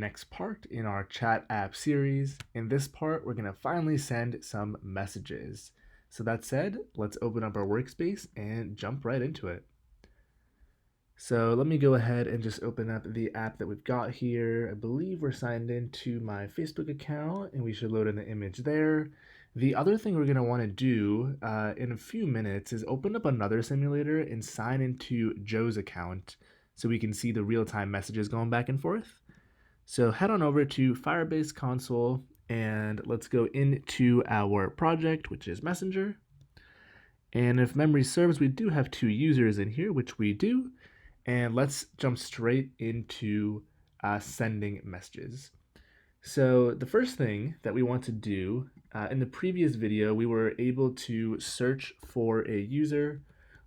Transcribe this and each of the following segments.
next part in our chat app series. In this part, we're going to finally send some messages. So that said, let's open up our workspace and jump right into it. So let me go ahead and just open up the app that we've got here. I believe we're signed into my Facebook account and we should load in the image there. The other thing we're going to want to do in a few minutes is open up another simulator and sign into Joe's account so we can see the real-time messages going back and forth. So head on over to Firebase console and let's go into our project, which is Messenger. And if memory serves, we do have 2 users in here, which we do. And let's jump straight into sending messages. So the first thing that we want to do, in the previous video, we were able to search for a user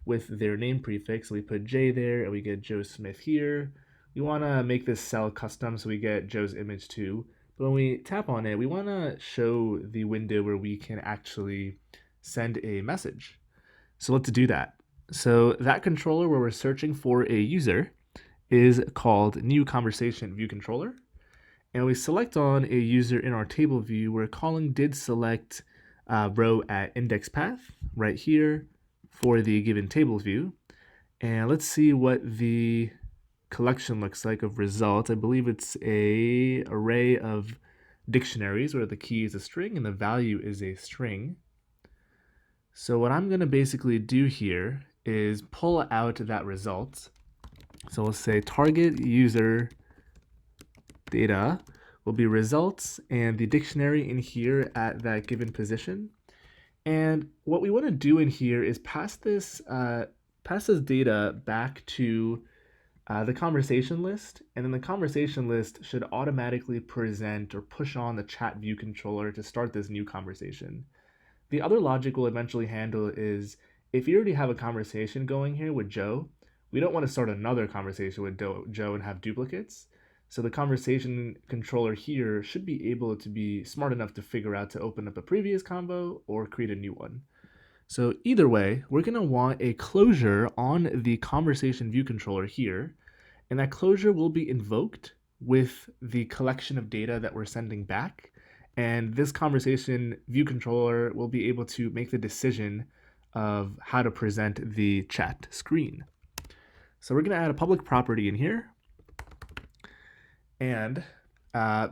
with their name prefix. So we put J there and we get Joe Smith here. We want to make this cell custom so we get Joe's image too. But when we tap on it, we want to show the window where we can actually send a message. So let's do that. So that controller where we're searching for a user is called New Conversation View Controller. And we select on a user in our table view. We're calling did_select row at index path right here for the given table view. And let's see what the collection looks like of results. I believe it's a array of dictionaries where the key is a string and the value is a string. So what I'm going to basically do here is pull out that result. So we'll say target user data will be results and the dictionary in here at that given position. And what we want to do in here is pass this data back to the conversation list, and then the conversation list should automatically present or push on the chat view controller to start this new conversation. The other logic we'll eventually handle is if you already have a conversation going here with Joe, we don't want to start another conversation with Joe and have duplicates. So the conversation controller here should be able to be smart enough to figure out to open up a previous combo or create a new one. So either way, we're going to want a closure on the conversation view controller here, and that closure will be invoked with the collection of data that we're sending back. And this conversation view controller will be able to make the decision of how to present the chat screen. So we're going to add a public property in here. And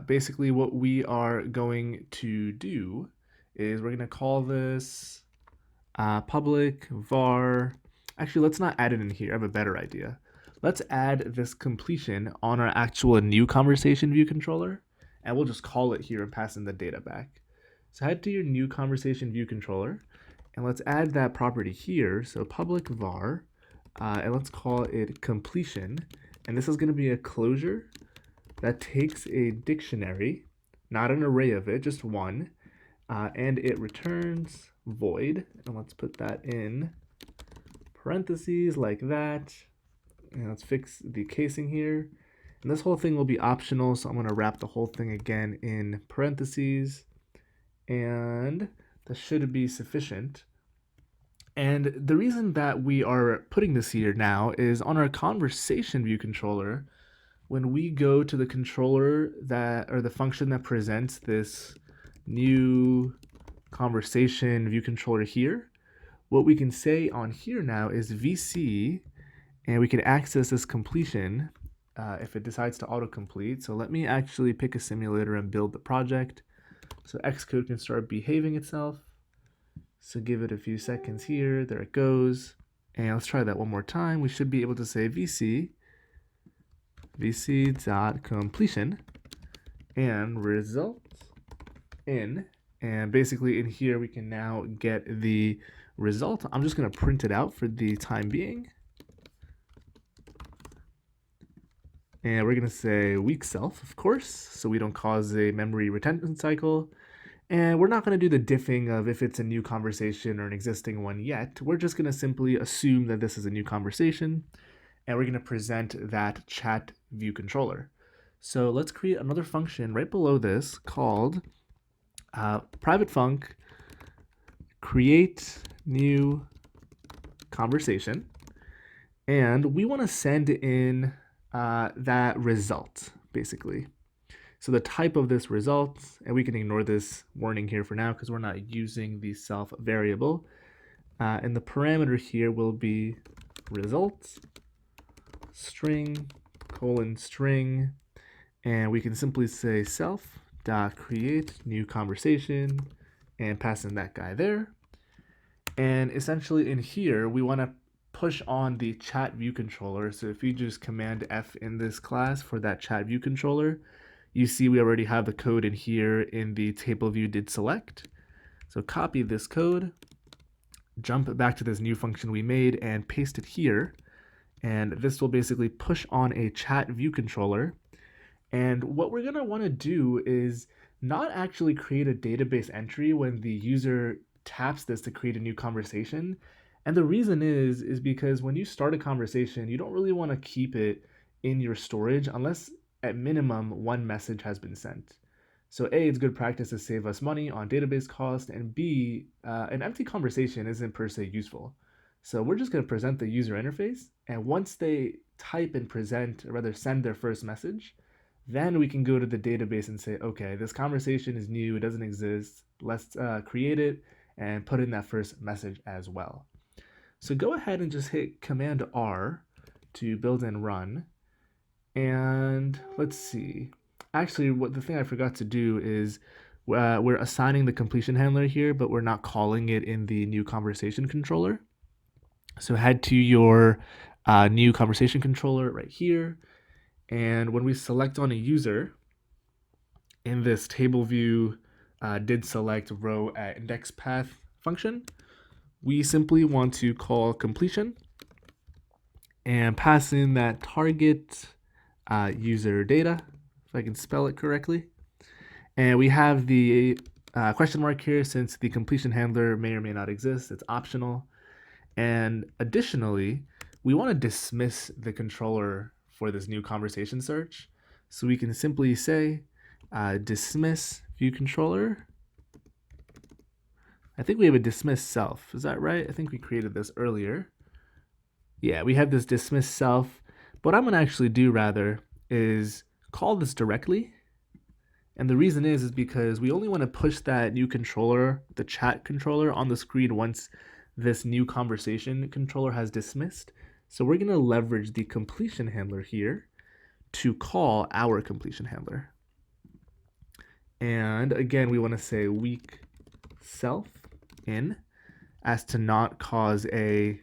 basically what we are going to do is we're going to call this public var. Actually, let's not add it in here. I have a better idea. Let's add this completion on our actual new conversation view controller. And we'll just call it here and pass in the data back. So head to your new conversation view controller and let's add that property here. So public var, and let's call it completion. And this is going to be a closure that takes a dictionary, not an array of it, just one, and it returns void. And let's put that in parentheses like that. And let's fix the casing here. And this whole thing will be optional, so I'm going to wrap the whole thing again in parentheses. And that should be sufficient. And the reason that we are putting this here now is on our conversation view controller, when we go to the controller that, or the function that presents this new conversation view controller here, what we can say on here now is VC, and we can access this completion if it decides to autocomplete. So let me actually pick a simulator and build the project so Xcode can start behaving itself. So give it a few seconds here. There it goes. And let's try that one more time. We should be able to say vc.completion and results in. And basically in here we can now get the result. I'm just going to print it out for the time being. And we're going to say weak self, of course, so we don't cause a memory retention cycle. And we're not going to do the diffing of if it's a new conversation or an existing one yet. We're just going to simply assume that this is a new conversation. And we're going to present that chat view controller. So let's create another function right below this called private func create new conversation. And we want to send in that result, basically. So the type of this results, and we can ignore this warning here for now because we're not using the self variable. And the parameter here will be results string :string, and we can simply say self.create new conversation and pass in that guy there. And essentially in here, we want to push on the chat view controller. So if you just command F in this class for that chat view controller, you see we already have the code in here in the table view did select. So copy this code, jump back to this new function we made and paste it here. And this will basically push on a chat view controller. And what we're going to want to do is not actually create a database entry when the user taps this to create a new conversation. And the reason is because when you start a conversation, you don't really want to keep it in your storage unless at minimum one message has been sent. So A, it's good practice to save us money on database cost, and B, an empty conversation isn't per se useful. So we're just going to present the user interface, and once they type and present, or rather send their first message, then we can go to the database and say, okay, this conversation is new, it doesn't exist, let's create it and put in that first message as well. So go ahead and just hit Command R to build and run. And let's see. Actually, the thing I forgot to do is we're assigning the completion handler here, but we're not calling it in the new conversation controller. So head to your new conversation controller right here. And when we select on a user in this table view did select row at index path function, we simply want to call completion and pass in that target user data, if I can spell it correctly. And we have the question mark here since the completion handler may or may not exist. It's optional. And additionally, we want to dismiss the controller for this new conversation search. So we can simply say dismiss view controller. I think we have a dismiss self. Is that right? I think we created this earlier. Yeah, we have this dismiss self. What I'm going to actually do rather is call this directly. And the reason is because we only want to push that new controller, the chat controller, on the screen once this new conversation controller has dismissed. So we're going to leverage the completion handler here to call our completion handler. And again, we want to say weak self in as to not cause a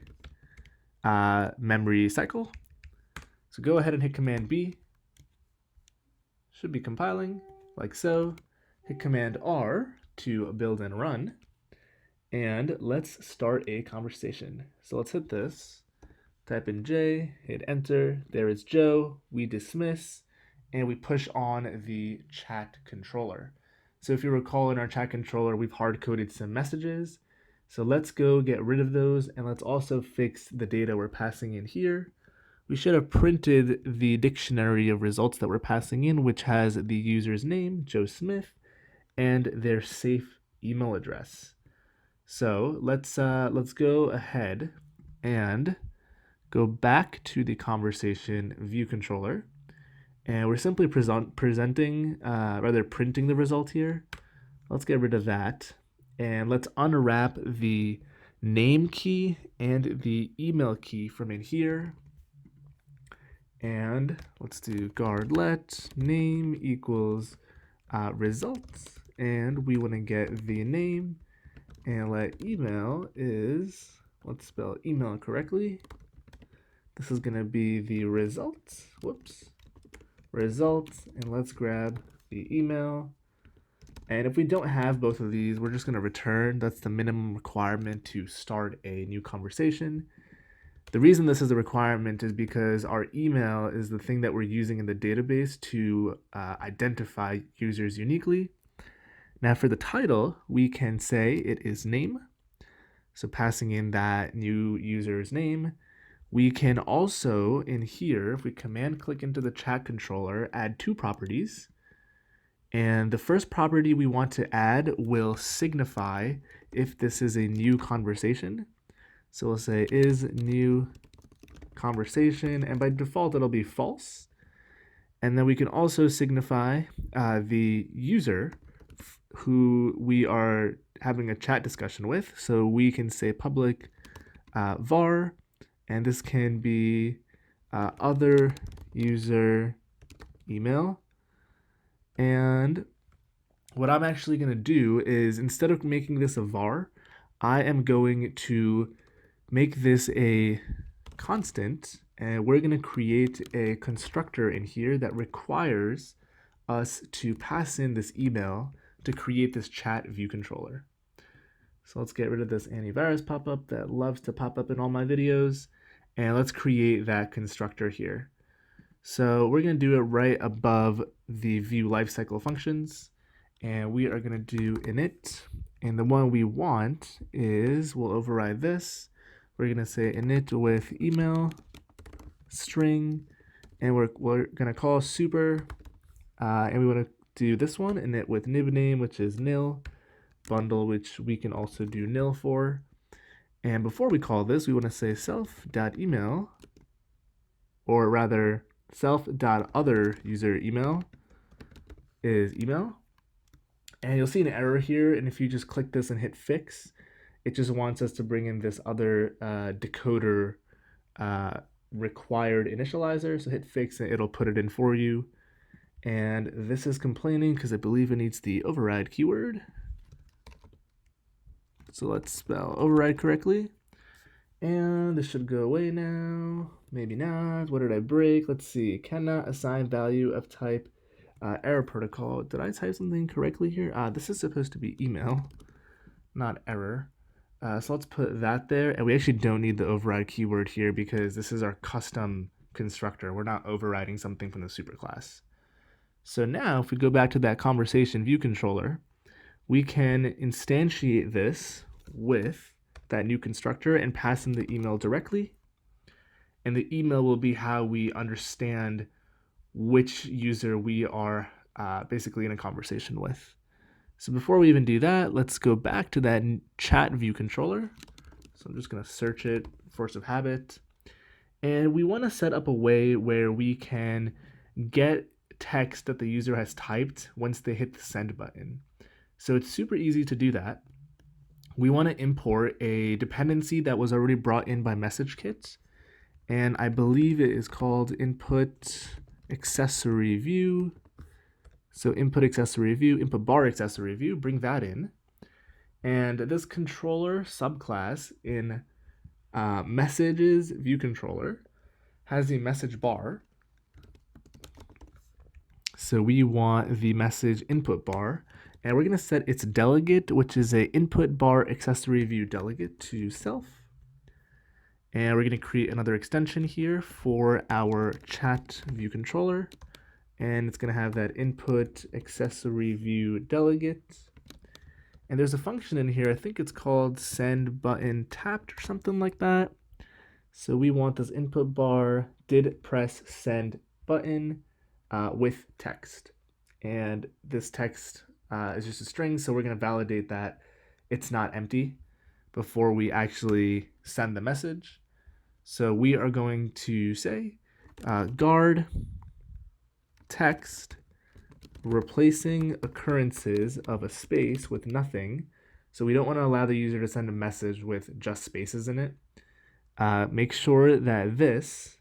memory cycle. So go ahead and hit Command B. Should be compiling like so. Hit Command R to build and run. And let's start a conversation. So let's hit this. Type in J, hit enter. There is Joe. We dismiss, and we push on the chat controller. So if you recall, in our chat controller, we've hard-coded some messages. So let's go get rid of those, and let's also fix the data we're passing in here. We should have printed the dictionary of results that we're passing in, which has the user's name, Joe Smith, and their safe email address. So let's go ahead and go back to the conversation view controller, and we're simply printing the result here. Let's get rid of that, and let's unwrap the name key and the email key from in here. And let's do guard let name equals results, and we want to get the name, and let email is, let's spell email correctly. This is going to be the results, results, and let's grab the email. And if we don't have both of these, we're just going to return. That's the minimum requirement to start a new conversation. The reason this is a requirement is because our email is the thing that we're using in the database to identify users uniquely. Now for the title, we can say it is name. So passing in that new user's name. We can also, in here, if we command click into the chat controller, add two properties. And the first property we want to add will signify if this is a new conversation. So we'll say is new conversation, and by default it'll be false. And then we can also signify the user who we are having a chat discussion with. So we can say public var, and this can be other user email. And what I'm actually going to do is, instead of making this a var, I am going to make this a constant, and we're going to create a constructor in here that requires us to pass in this email to create this chat view controller. So let's get rid of this antivirus pop-up that loves to pop up in all my videos, and let's create that constructor here. So we're going to do it right above the view lifecycle functions, and we are going to do init, and the one we want is, we'll override this. We're going to say init with email string, and we're going to call super, and we want to do this one, init with nib name, which is nil, bundle, which we can also do nil for. And before we call this, we want to say self.email, or rather self.other user email is email. And you'll see an error here, and if you just click this and hit fix, it just wants us to bring in this other decoder required initializer. So hit fix and it'll put it in for you. And this is complaining because I believe it needs the override keyword. So let's spell override correctly. And this should go away now. Maybe not. What did I break? Let's see. Cannot assign value of type error protocol. Did I type something correctly here? This is supposed to be email, not error. So let's put that there. And we actually don't need the override keyword here because this is our custom constructor. We're not overriding something from the superclass. So now if we go back to that conversation view controller, we can instantiate this with that new constructor and pass in the email directly. And the email will be how we understand which user we are basically in a conversation with. So before we even do that, let's go back to that chat view controller. So I'm just going to search it, force of habit. And we want to set up a way where we can get text that the user has typed once they hit the send button. So it's super easy to do that. We want to import a dependency that was already brought in by MessageKit. And I believe it is called input accessory view. So input accessory view, input bar accessory view, bring that in. And this controller subclass in messages view controller has a message bar. So we want the message input bar, and we're going to set its delegate, which is a input bar accessory view delegate, to self. And we're going to create another extension here for our chat view controller. And it's going to have that input accessory view delegate. And there's a function in here, I think it's called send button tapped or something like that. So we want this input bar did press send button with text. And this text is just a string, so we're going to validate that it's not empty before we actually send the message. So we are going to say guard text replacing occurrences of a space with nothing. So we don't want to allow the user to send a message with just spaces in it. Make sure that this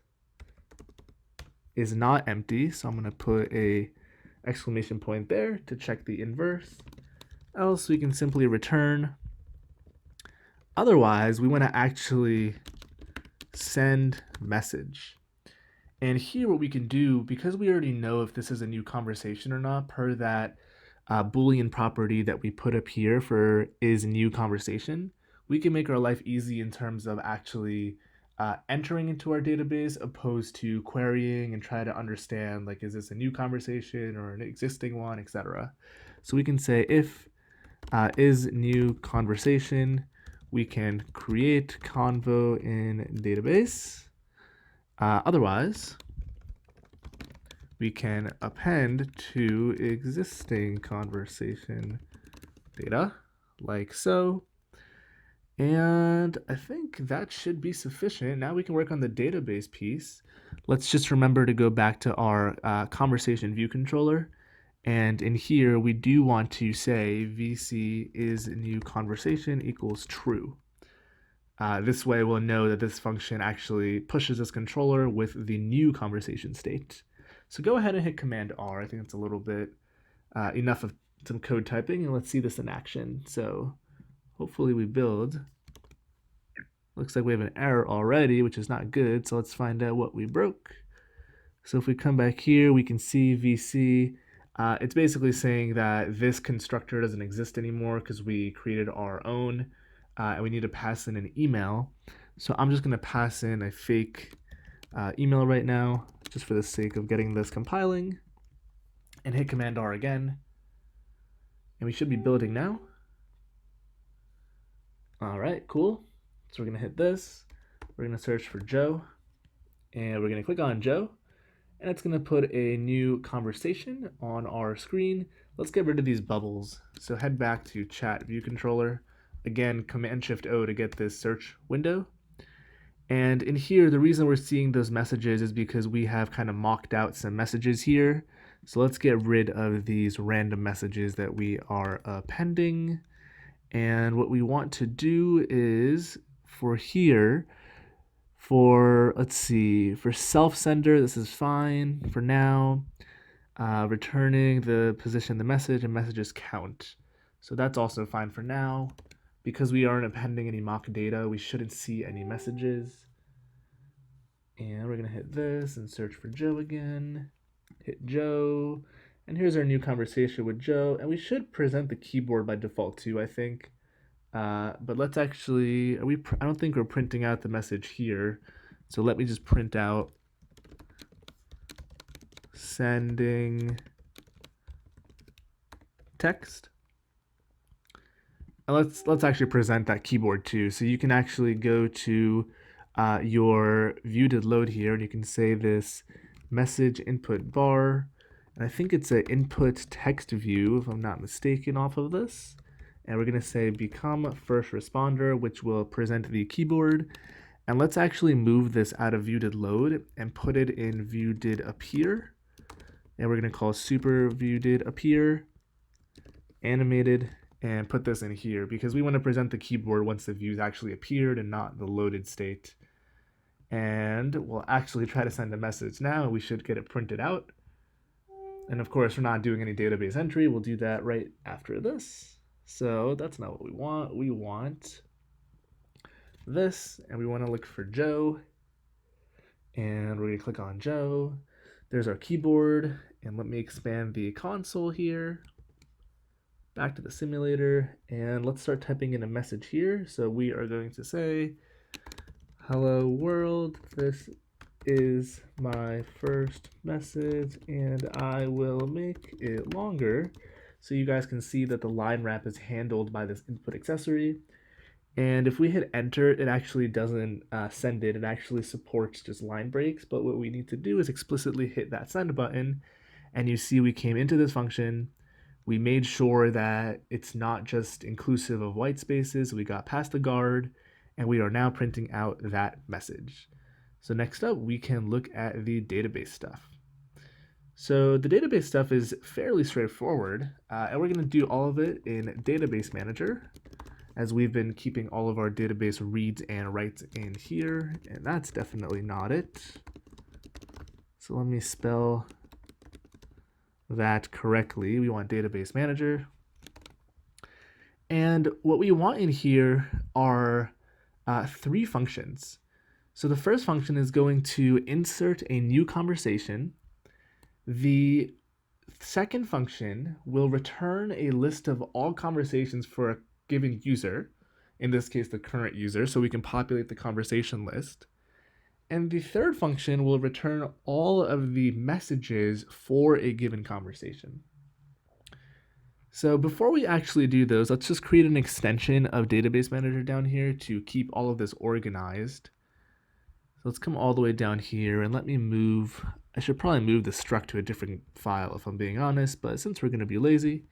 is not empty. So I'm going to put a exclamation point there to check the inverse. Else we can simply return. Otherwise, we want to actually send message. And here what we can do, because we already know if this is a new conversation or not per that Boolean property that we put up here for is new conversation, we can make our life easy in terms of actually entering into our database opposed to querying and try to understand, like, is this a new conversation or an existing one, etc. So we can say if is new conversation, we can create convo in database. Otherwise, we can append to existing conversation data, like so. And I think that should be sufficient. Now we can work on the database piece. Let's just remember to go back to our conversation view controller. And in here, we do want to say VC is new conversation equals true. This way we'll know that this function actually pushes this controller with the new conversation state. So go ahead and hit Command R. I think it's a little bit enough of some code typing, and let's see this in action. So hopefully we build. Looks like we have an error already, which is not good. So let's find out what we broke. So if we come back here, we can see VC. It's basically saying that this constructor doesn't exist anymore because we created our own, and we need to pass in an email. So I'm just going to pass in a fake email right now, just for the sake of getting this compiling, and hit Command R again. And we should be building now. All right, cool. So we're going to hit this. We're going to search for Joe, and we're going to click on Joe. And it's going to put a new conversation on our screen. Let's get rid of these bubbles. So head back to Chat View Controller. Again, Command-Shift-O to get this search window. And in here, the reason we're seeing those messages is because we have kind of mocked out some messages here. So let's get rid of these random messages that we are appending. And what we want to do is, for here, let's see, for SelfSender, this is fine for now. Returning the position, the message, and messages count. So that's also fine for now. Because we aren't appending any mock data, we shouldn't see any messages. And we're going to hit this and search for Joe again. Hit Joe. And here's our new conversation with Joe. And we should present the keyboard by default too, I think. But let's actually, I don't think we're printing out the message here. So let me just print out sending text. And let's actually present that keyboard too. So you can actually go to your view did load here, and you can say this message input bar. And I think it's an input text view, if I'm not mistaken, off of this. And we're going to say become first responder, which will present the keyboard. And let's actually move this out of view did load and put it in view did appear. And we're going to call super view did appear animated and put this in here because we want to present the keyboard once the views actually appeared and not the loaded state. And we'll actually try to send a message now. We should get it printed out. And of course, we're not doing any database entry. We'll do that right after this. So that's not what we want. We want this, and we want to look for Joe. And we're going to click on Joe. There's our keyboard. And let me expand the console here. Back to the simulator. And let's start typing in a message here. So we are going to say, hello world, this is my first message, and I will make it longer so you guys can see that the line wrap is handled by this input accessory. And if we hit enter, it actually doesn't send it. It actually supports just line breaks, but what we need to do is explicitly hit that send button, and you see we came into this function. We made sure that it's not just inclusive of white spaces. We got past the guard, and we are now printing out that message. So next up, we can look at the database stuff. So the database stuff is fairly straightforward, and we're going to do all of it in Database Manager, as we've been keeping all of our database reads and writes in here, and that's definitely not it. So let me spell that correctly. We want Database Manager. And what we want in here are three functions. So the first function is going to insert a new conversation. The second function will return a list of all conversations for a given user, in this case the current user, so we can populate the conversation list. And the third function will return all of the messages for a given conversation. So before we actually do those, let's just create an extension of Database Manager down here to keep all of this organized. So let's come all the way down here and let me move. I should probably move the struct to a different file if I'm being honest, but since we're going to be lazy,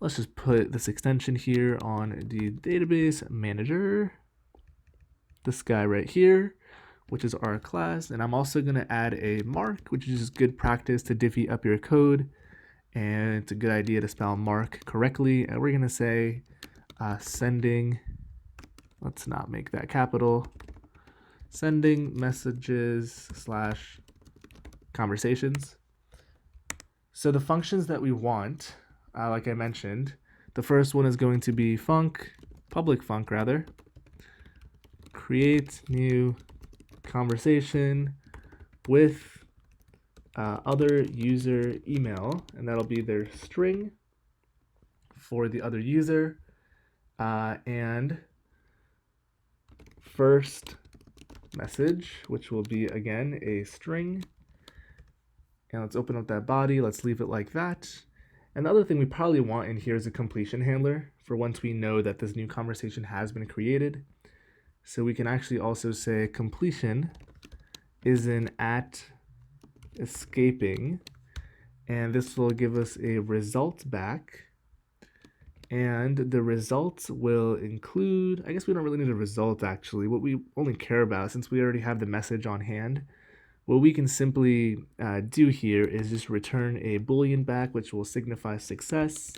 let's just put this extension here on the Database Manager. this guy right here, which is our class. And I'm also going to add a mark, which is just good practice to divvy up your code. And it's a good idea to spell mark correctly. And we're going to say sending, let's not make that capital, sending messages / conversations. So the functions that we want, like I mentioned, the first one is going to be public func rather, create new conversation with other user email, and that'll be their string for the other user, and first message, which will be again a string. And let's open up that body. Let's leave it like that. And the other thing we probably want in here is a completion handler for once we know that this new conversation has been created. So we can actually also say completion is an @escaping, and this will give us a result back. And the results will include, I guess we don't really need a result actually. What we only care about, since we already have the message on hand, what we can simply do here is just return a Boolean back, which will signify success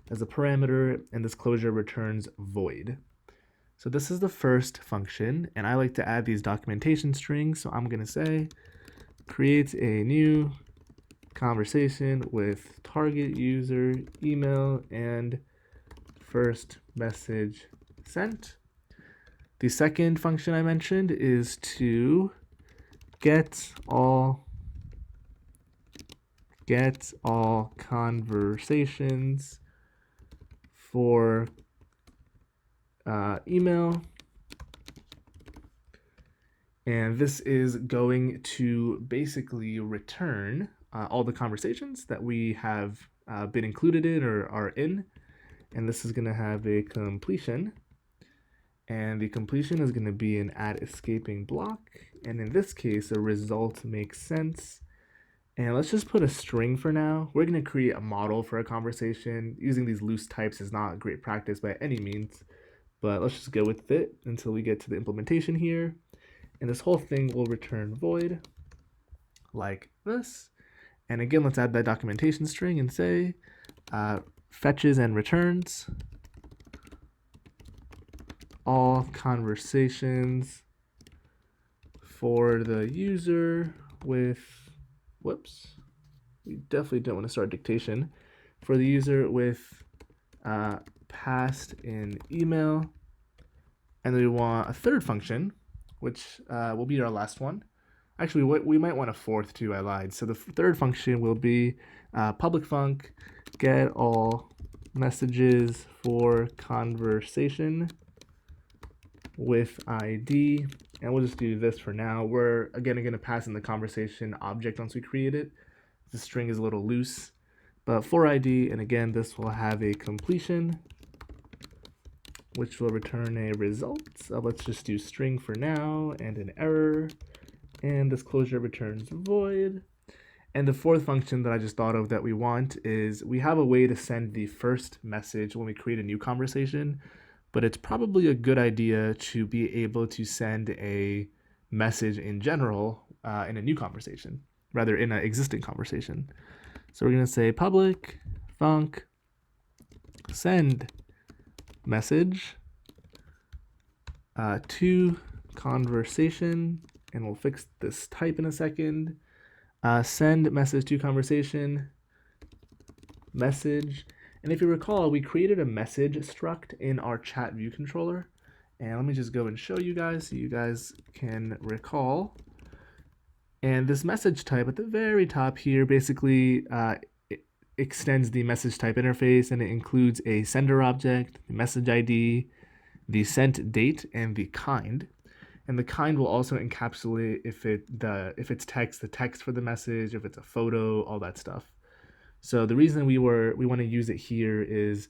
as a parameter, and this closure returns void. So this is the first function, and I like to add these documentation strings, so I'm going to say create a new conversation with target user email and first message sent. The second function I mentioned is to get all conversations for email, and this is going to basically return all the conversations that we have been included in or are in, and this is going to have a completion. And the completion is going to be an @escaping block. And in this case, a result makes sense. And let's just put a string for now. We're going to create a model for a conversation. Using these loose types is not great practice by any means, but let's just go with it until we get to the implementation here. And this whole thing will return void like this. And again, let's add that documentation string and say fetches and returns all conversations for the user with, whoops, we definitely don't want to start dictation, for the user with passed in email. And then we want a third function, which will be our last one. Actually, we might want a fourth too, I lied. So the third function will be public func get all messages for conversation with ID, and we'll just do this for now. We're again going to pass in the conversation object once we create it. The string is a little loose, but for ID, and again, this will have a completion, which will return a result. So let's just do string for now and an error, and this closure returns void. And the fourth function that I just thought of that we want is we have a way to send the first message when we create a new conversation, but it's probably a good idea to be able to send a message in general in a new conversation, rather in an existing conversation. So we're going to say public func send message to conversation, and we'll fix this type in a second. Send message to conversation message. And if you recall, we created a message struct in our chat view controller. And let me just go and show you guys so you guys can recall. And this message type at the very top here basically it extends the message type interface, and it includes a sender object, the message ID, the sent date, and the kind. And the kind will also encapsulate if it's text, the text for the message, if it's a photo, all that stuff. So the reason we want to use it here is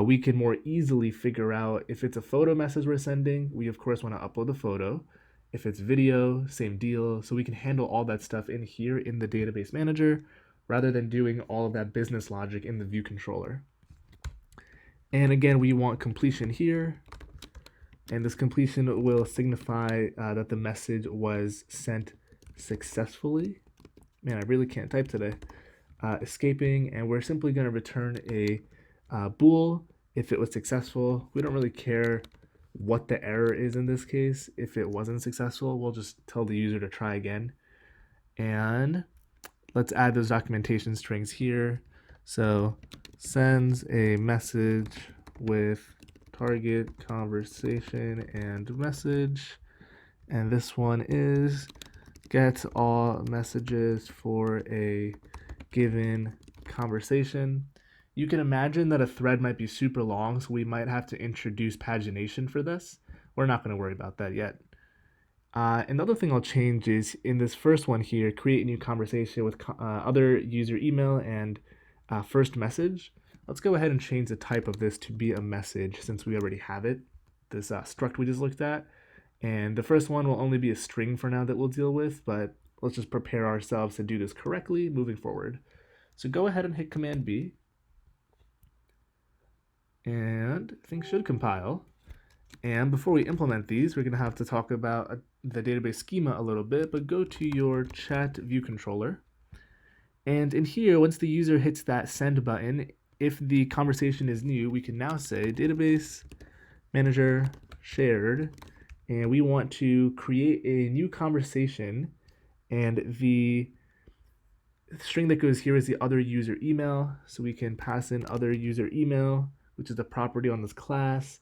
we can more easily figure out if it's a photo message we're sending. We of course want to upload the photo. If it's video, same deal. So we can handle all that stuff in here in the database manager rather than doing all of that business logic in the view controller. And again, we want completion here And this completion will signify that the message was sent successfully. Man, I really can't type today. Escaping, and we're simply going to return a bool if it was successful. We don't really care what the error is in this case. If it wasn't successful, we'll just tell the user to try again. And let's add those documentation strings here. So sends a message with target conversation and message. And this one is get all messages for a given conversation. You can imagine that a thread might be super long, so we might have to introduce pagination for this. We're not going to worry about that yet. Another thing I'll change is in this first one here, create a new conversation with other user email and first message. Let's go ahead and change the type of this to be a message since we already have it, this struct we just looked at. And the first one will only be a string for now that we'll deal with, but let's just prepare ourselves to do this correctly moving forward. So go ahead and hit Command B, and things should compile. And before we implement these, we're going to have to talk about the database schema a little bit, but go to your Chat View Controller. And in here, once the user hits that send button, if the conversation is new, we can now say database manager shared, and we want to create a new conversation, and the string that goes here is the other user email. So we can pass in other user email, which is the property on this class.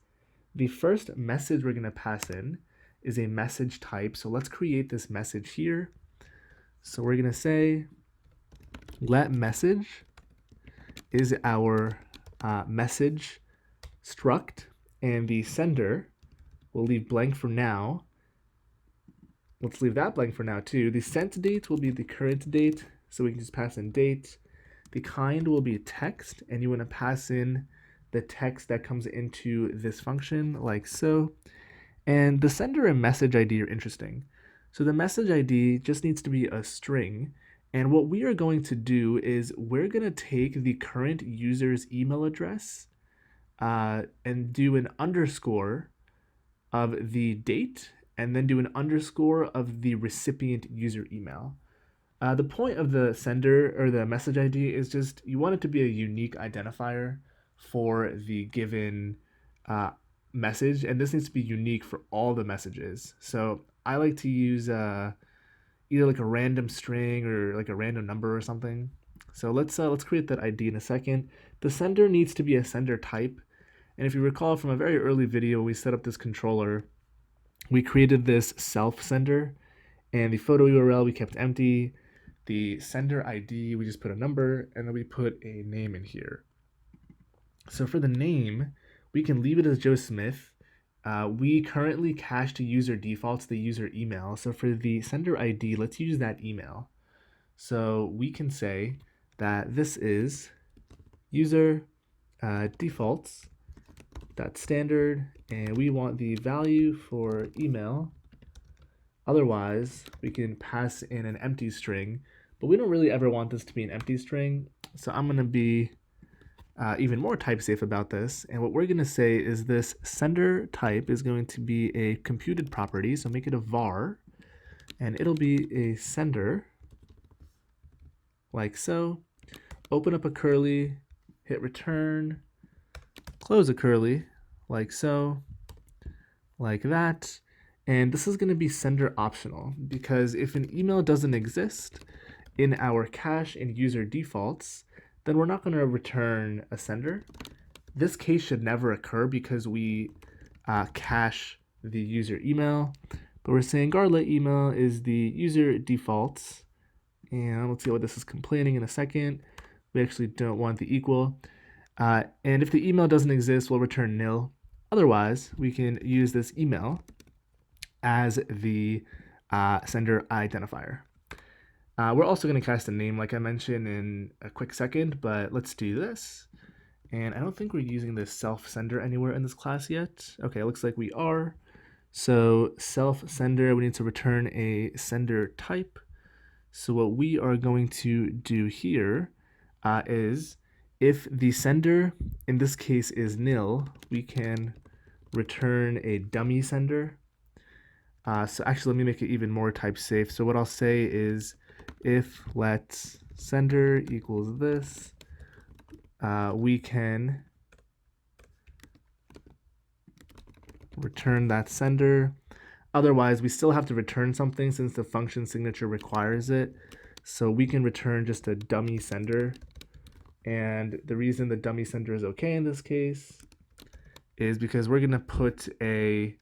The first message we're going to pass in is a message type. So let's create this message here. So we're going to say let message is our message struct, and the sender we'll leave blank for now. Let's leave that blank for now too. The sent date will be the current date, so we can just pass in date. The kind will be text, and you want to pass in the text that comes into this function like so. And the sender and message ID are interesting. So the message ID just needs to be a string, and what we are going to do is we're going to take the current user's email address and do an underscore of the date, and then do an underscore of the recipient user email. The point of the sender or the message ID is just you want it to be a unique identifier for the given message, and this needs to be unique for all the messages. So I like to use either like a random string or like a random number or something. So let's create that ID in a second. The sender needs to be a sender type, and if you recall from a very early video, we set up this controller. We created this SelfSender, and the photo URL we kept empty. The sender ID, we just put a number, and then we put a name in here. So for the name, we can leave it as Joe Smith. We currently cache to user defaults the user email. So for the sender ID, let's use that email. So we can say that this is user defaults .standard, and we want the value for email. Otherwise, we can pass in an empty string, but we don't really ever want this to be an empty string. So I'm going to be even more type safe about this. And what we're going to say is this sender type is going to be a computed property. So make it a var, and it'll be a sender like so. Open up a curly, hit return, close a curly like so, like that. And this is going to be sender optional, because if an email doesn't exist in our cache and user defaults, then we're not going to return a sender. This case should never occur because we cache the user email, but we're saying garlet email is the user defaults. And let's see what this is complaining in a second. We actually don't want the equal. And if the email doesn't exist, we'll return nil. Otherwise, we can use this email as the sender identifier. We're also going to cast a name like I mentioned in a quick second, but let's do this. And I don't think we're using this SelfSender anywhere in this class yet. Okay, it looks like we are. So SelfSender, we need to return a sender type. So what we are going to do here is if the sender, in this case, is nil, we can return a dummy sender. So actually, let me make it even more type safe. So what I'll say is if let sender equals this, we can return that sender. Otherwise, we still have to return something since the function signature requires it. So we can return just a dummy sender. And the reason the dummy sender is okay in this case is because we're going to put a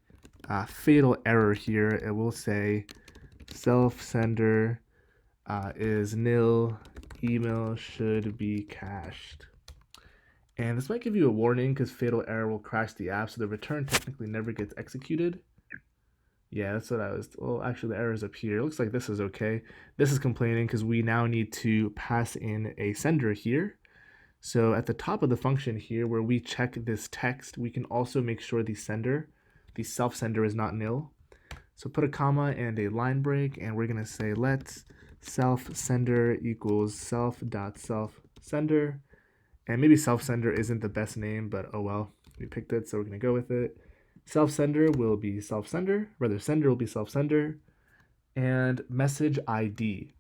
fatal error here. It will say SelfSender is nil, email should be cached. And this might give you a warning because fatal error will crash the app, so the return technically never gets executed. Yeah, that's what I was. Well, actually, the error is up here. It looks like this is okay. This is complaining because we now need to pass in a sender here. So at the top of the function here, where we check this text, we can also make sure the self-sender is not nil. So put a comma and a line break, and we're going to say let self-sender equals self.self-sender. And maybe self-sender isn't the best name, but oh well, we picked it, so we're going to go with it. Self-sender will be self-sender, rather sender will be self-sender, and message ID.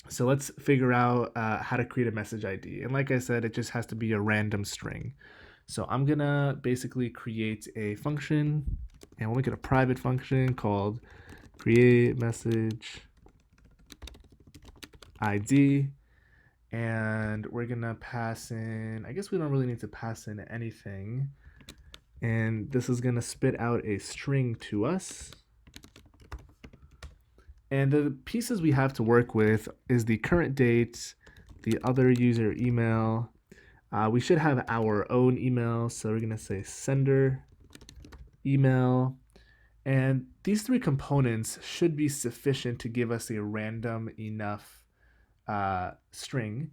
So let's figure out how to create a message ID. And like I said, it just has to be a random string. So I'm gonna basically create a function, and we'll make it a private function called create message ID. And we're gonna pass in, I guess we don't really need to pass in anything. And this is gonna spit out a string to us. And the pieces we have to work with is the current date, the other user email. We should have our own email, so we're gonna say sender email. And these three components should be sufficient to give us a random enough string.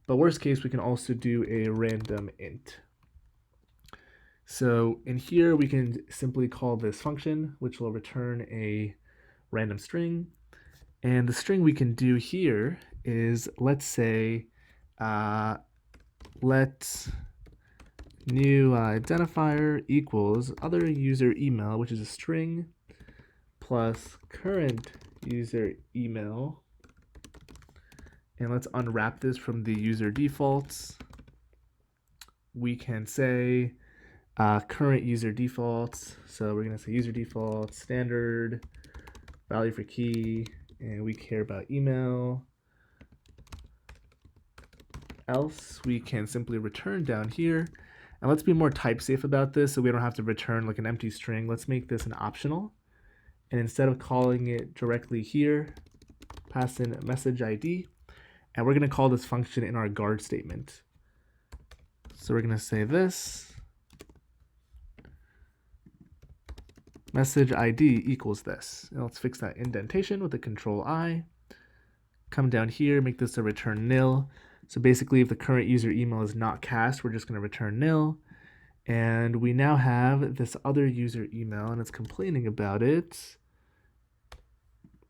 But worst case, we can also do a random int. So in here, we can simply call this function, which will return a random string. And the string we can do here is, let's say, let new identifier equals other user email, which is a string, plus current user email. And let's unwrap this from the user defaults. We can say current user defaults. So we're going to say user default, standard, value for key, and we care about email. Else, we can simply return down here. And let's be more type safe about this so we don't have to return like an empty string. Let's make this an optional. And instead of calling it directly here, pass in message ID. And we're going to call this function in our guard statement. So we're going to say this. Message ID equals this. And let's fix that indentation with a Control-I. Come down here, make this a return nil. So basically, if the current user email is not cached, we're just going to return nil. And we now have this other user email, and it's complaining about it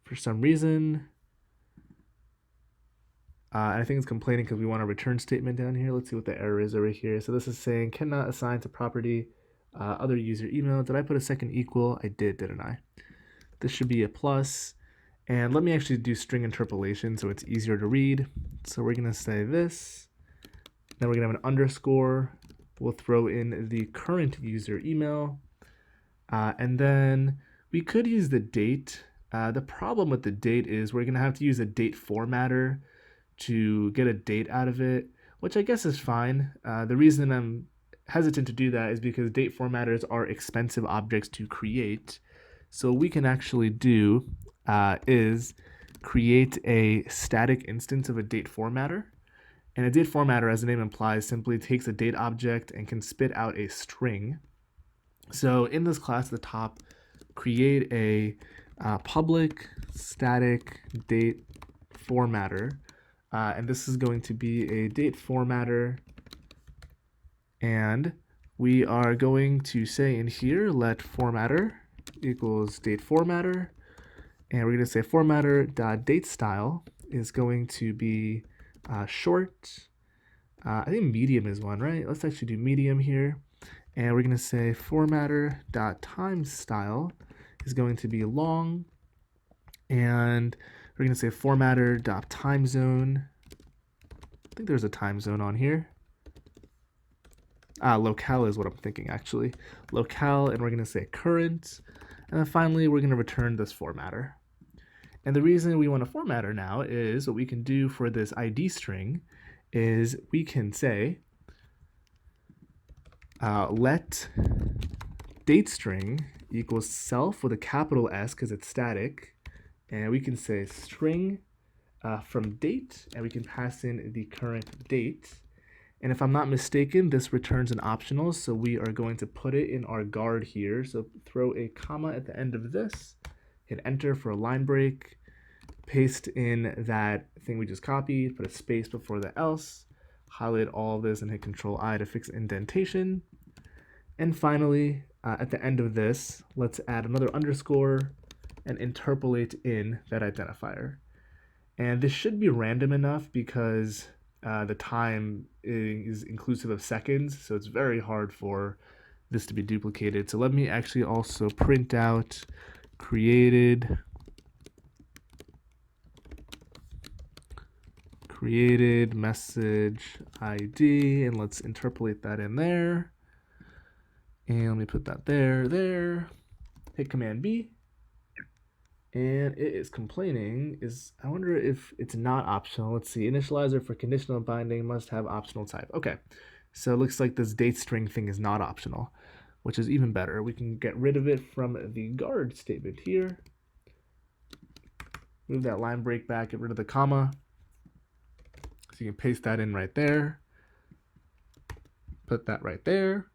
for some reason. I think it's complaining because we want a return statement down here. Let's see what the error is over here. So this is saying cannot assign to property other user email. Did I put a second equal? I did, didn't I? This should be a plus. And let me actually do string interpolation so it's easier to read. So we're going to say this. Then we're going to have an underscore. We'll throw in the current user email. And then we could use the date. The problem with the date is we're going to have to use a date formatter to get a date out of it, which I guess is fine. The reason I'm hesitant to do that is because date formatters are expensive objects to create. So what we can actually do is create a static instance of a date formatter. And a date formatter, as the name implies, simply takes a date object and can spit out a string. So in this class at the top, create a public static date formatter. And this is going to be a date formatter. And we are going to say in here, let formatter equals date formatter. And we're going to say formatter.dateStyle is going to be short. I think medium is one, right? Let's actually do medium here. And we're going to say formatter.timestyle is going to be long. And we're going to say formatter.timezone. I think there's a time zone on here. Locale is what I'm thinking, actually. Locale, and we're going to say current. And then finally, we're going to return this formatter. And the reason we want a formatter now is what we can do for this ID string is we can say let date string equals self with a capital S because it's static. And we can say string from date, and we can pass in the current date. And if I'm not mistaken, this returns an optional, so we are going to put it in our guard here. So throw a comma at the end of this, hit enter for a line break, paste in that thing we just copied, put a space before the else, highlight all of this and hit Control-I to fix indentation. And finally, at the end of this, let's add another underscore and interpolate in that identifier. And this should be random enough because the time is inclusive of seconds, so it's very hard for this to be duplicated. So let me actually also print out created message ID, and let's interpolate that in there. And let me put that there. Hit Command B. And it is complaining, I wonder if it's not optional. Let's see, initializer for conditional binding must have optional type. Okay, so it looks like this date string thing is not optional, which is even better. We can get rid of it from the guard statement here. Move that line break back, get rid of the comma. So you can paste that in right there. Put that right there.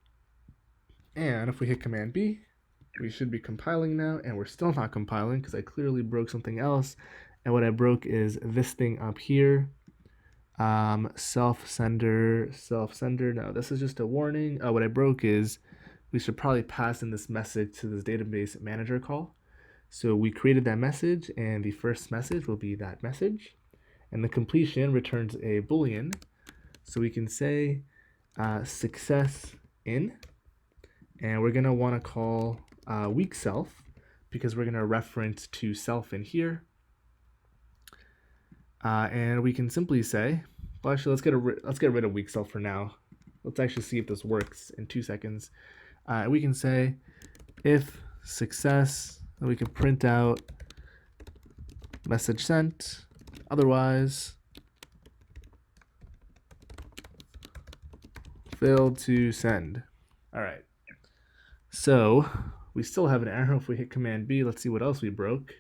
And if we hit Command B, we should be compiling now, and we're still not compiling because I clearly broke something else. And what I broke is this thing up here. SelfSender. No, this is just a warning. What I broke is we should probably pass in this message to this database manager call. So we created that message, and the first message will be that message. And the completion returns a Boolean. So we can say success in, and we're going to want to call weak self because we're going to reference to self in here. And we can simply say, well, actually, let's get rid of weak self for now. Let's actually see if this works in 2 seconds. We can say if success, and we can print out message sent. Otherwise, failed to send. All right. So we still have an error. If we hit Command B, let's see what else we broke.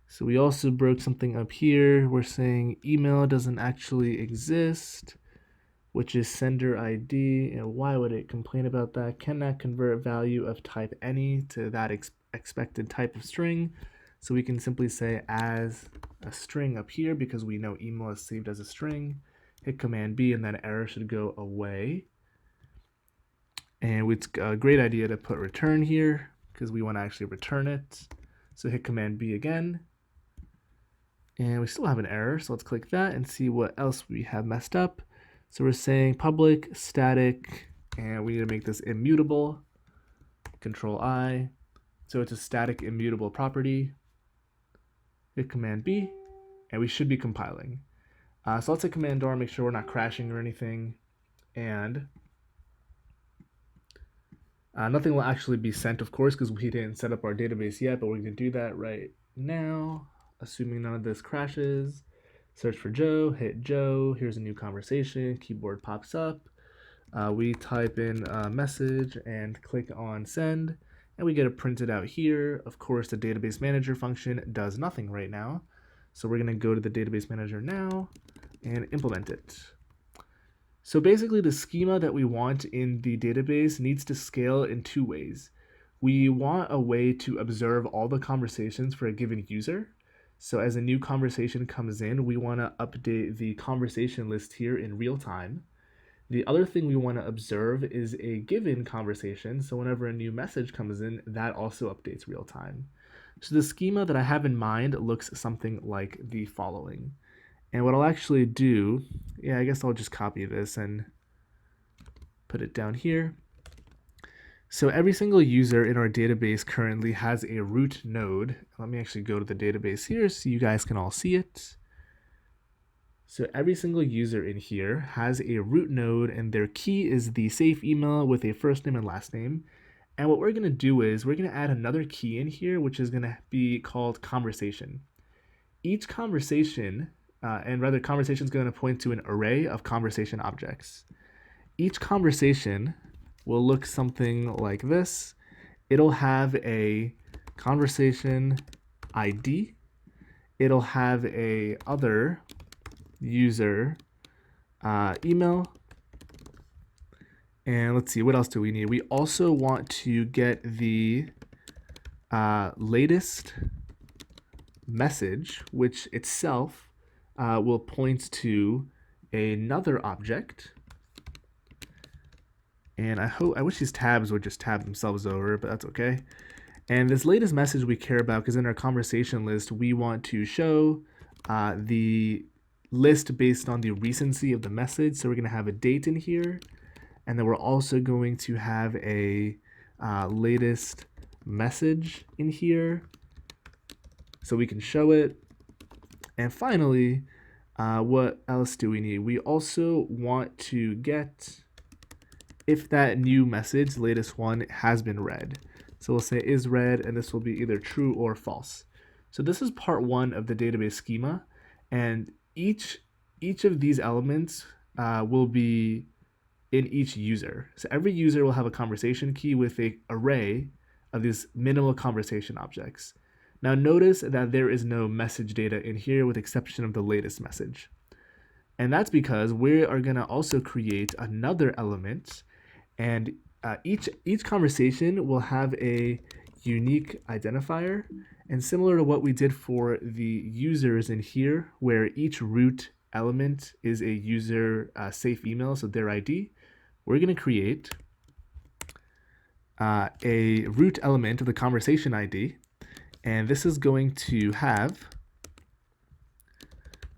So we also broke something up here. We're saying email doesn't actually exist, which is sender ID. And why would it complain about that? Cannot convert value of type any to that expected type of string. So we can simply say as a string up here because we know email is saved as a string. Hit Command B and that error should go away. And it's a great idea to put return here because we want to actually return it. So hit Command B again. And we still have an error, so let's click that and see what else we have messed up. So we're saying public static, and we need to make this immutable. Control-I. So it's a static immutable property. Hit Command B, and we should be compiling. So let's hit Command R, make sure we're not crashing or anything. And nothing will actually be sent, of course, because we didn't set up our database yet, but we're going to do that right now, assuming none of this crashes. Search for Joe, hit Joe, here's a new conversation, keyboard pops up. We type in a message and click on send, and we get it printed out here. Of course, the database manager function does nothing right now. So we're going to go to the database manager now and implement it. So basically the schema that we want in the database needs to scale in 2 ways. We want a way to observe all the conversations for a given user. So as a new conversation comes in, we want to update the conversation list here in real time. The other thing we want to observe is a given conversation. So whenever a new message comes in, that also updates real time. So the schema that I have in mind looks something like the following. And what I'll actually do, I guess I'll just copy this and put it down here. So every single user in our database currently has a root node. Let me actually go to the database here so you guys can all see it. So every single user in here has a root node, and their key is the safe email with a first name and last name. And what we're going to do is we're going to add another key in here, which is going to be called conversation. Each conversation, conversation is going to point to an array of conversation objects. Each conversation will look something like this. It'll have a conversation ID. It'll have a other user email. And let's see, what else do we need? We also want to get the latest message, which itself will point to another object. And I wish these tabs would just tab themselves over, but that's okay. And this latest message we care about, because in our conversation list, we want to show the list based on the recency of the message. So we're going to have a date in here. And then we're also going to have a latest message in here so we can show it. And finally, what else do we need? We also want to get if that new message, latest one, has been read. So we'll say is read, and this will be either true or false. So this is part one of the database schema, and each of these elements will be in each user. So every user will have a conversation key with an array of these minimal conversation objects. Now notice that there is no message data in here with exception of the latest message. And that's because we are going to also create another element, and each conversation will have a unique identifier. And similar to what we did for the users in here, where each root element is a user safe email, so their ID, we're going to create a root element of the conversation ID, and this is going to have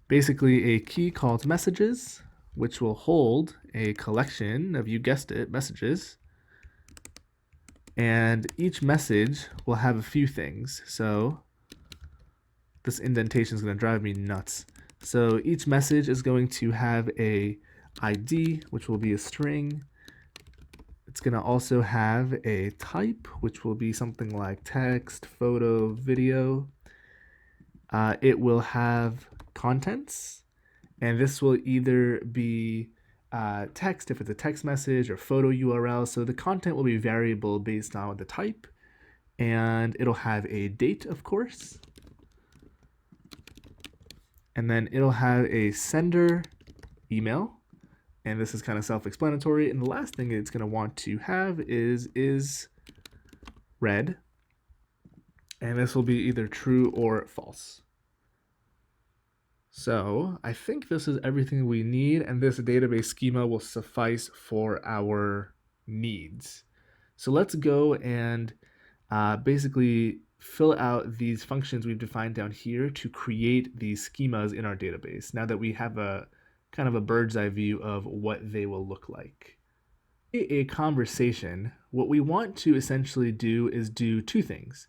basically a key called messages, which will hold a collection of, you guessed it, messages. And each message will have a few things. So this indentation is going to drive me nuts. So each message is going to have a ID, which will be a string. It's going to also have a type, which will be something like text, photo, video. It will have contents, and this will either be text if it's a text message or photo URL. So the content will be variable based on the type, and it'll have a date, of course. And then it'll have a sender email, and this is kind of self-explanatory. And the last thing it's going to want to have is read, and this will be either true or false. So I think this is everything we need, and this database schema will suffice for our needs. So let's go and basically fill out these functions we've defined down here to create these schemas in our database, now that we have a kind of a bird's eye view of what they will look like. A conversation, what we want to essentially do is do two things.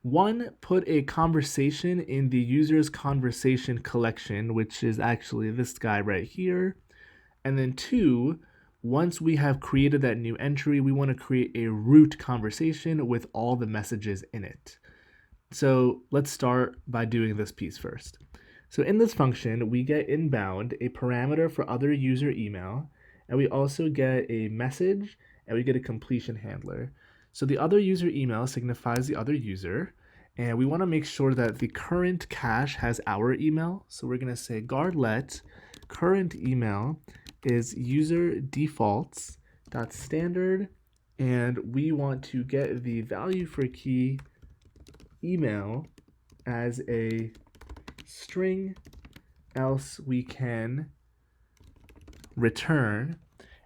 One, put a conversation in the user's conversation collection, which is actually this guy right here. And then two, once we have created that new entry, we want to create a root conversation with all the messages in it. So let's start by doing this piece first. So in this function, we get inbound a parameter for other user email, and we also get a message, and we get a completion handler. So the other user email signifies the other user, and we want to make sure that the current cache has our email. So we're going to say guard let current email is user defaults.standard, and we want to get the value for key email as a string, else we can return.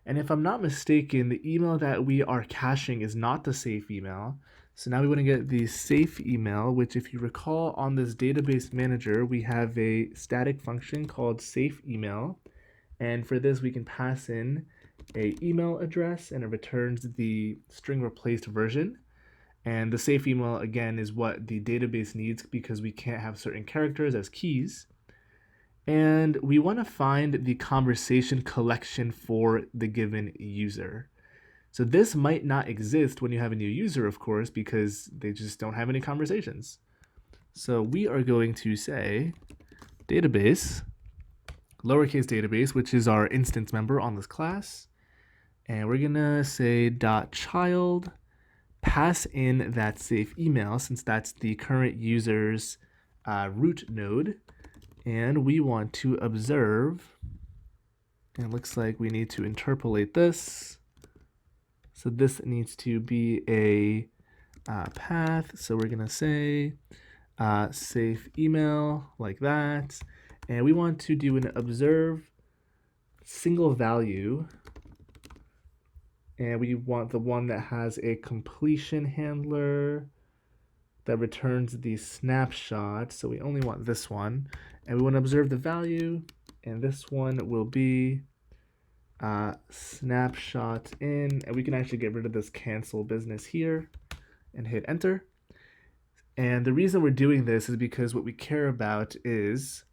And if I'm not mistaken, the email that we are caching is not the safe email. So now we want to get the safe email, which if you recall on this database manager, we have a static function called safe email. And for this, we can pass in a email address, and it returns the string replaced version. And the safe email, again, is what the database needs because we can't have certain characters as keys. And we want to find the conversation collection for the given user. So this might not exist when you have a new user, of course, because they just don't have any conversations. So we are going to say database, lowercase database, which is our instance member on this class. And we're going to say .child, pass in that safe email since that's the current user's root node. And we want to observe, and it looks like we need to interpolate this. So this needs to be a path. So we're going to say safe email like that. And we want to do an observe single value. And we want the one that has a completion handler that returns the snapshot. So we only want this one. And we want to observe the value. And this one will be snapshot in. And we can actually get rid of this cancel business here and hit enter. And the reason we're doing this is because what we care about is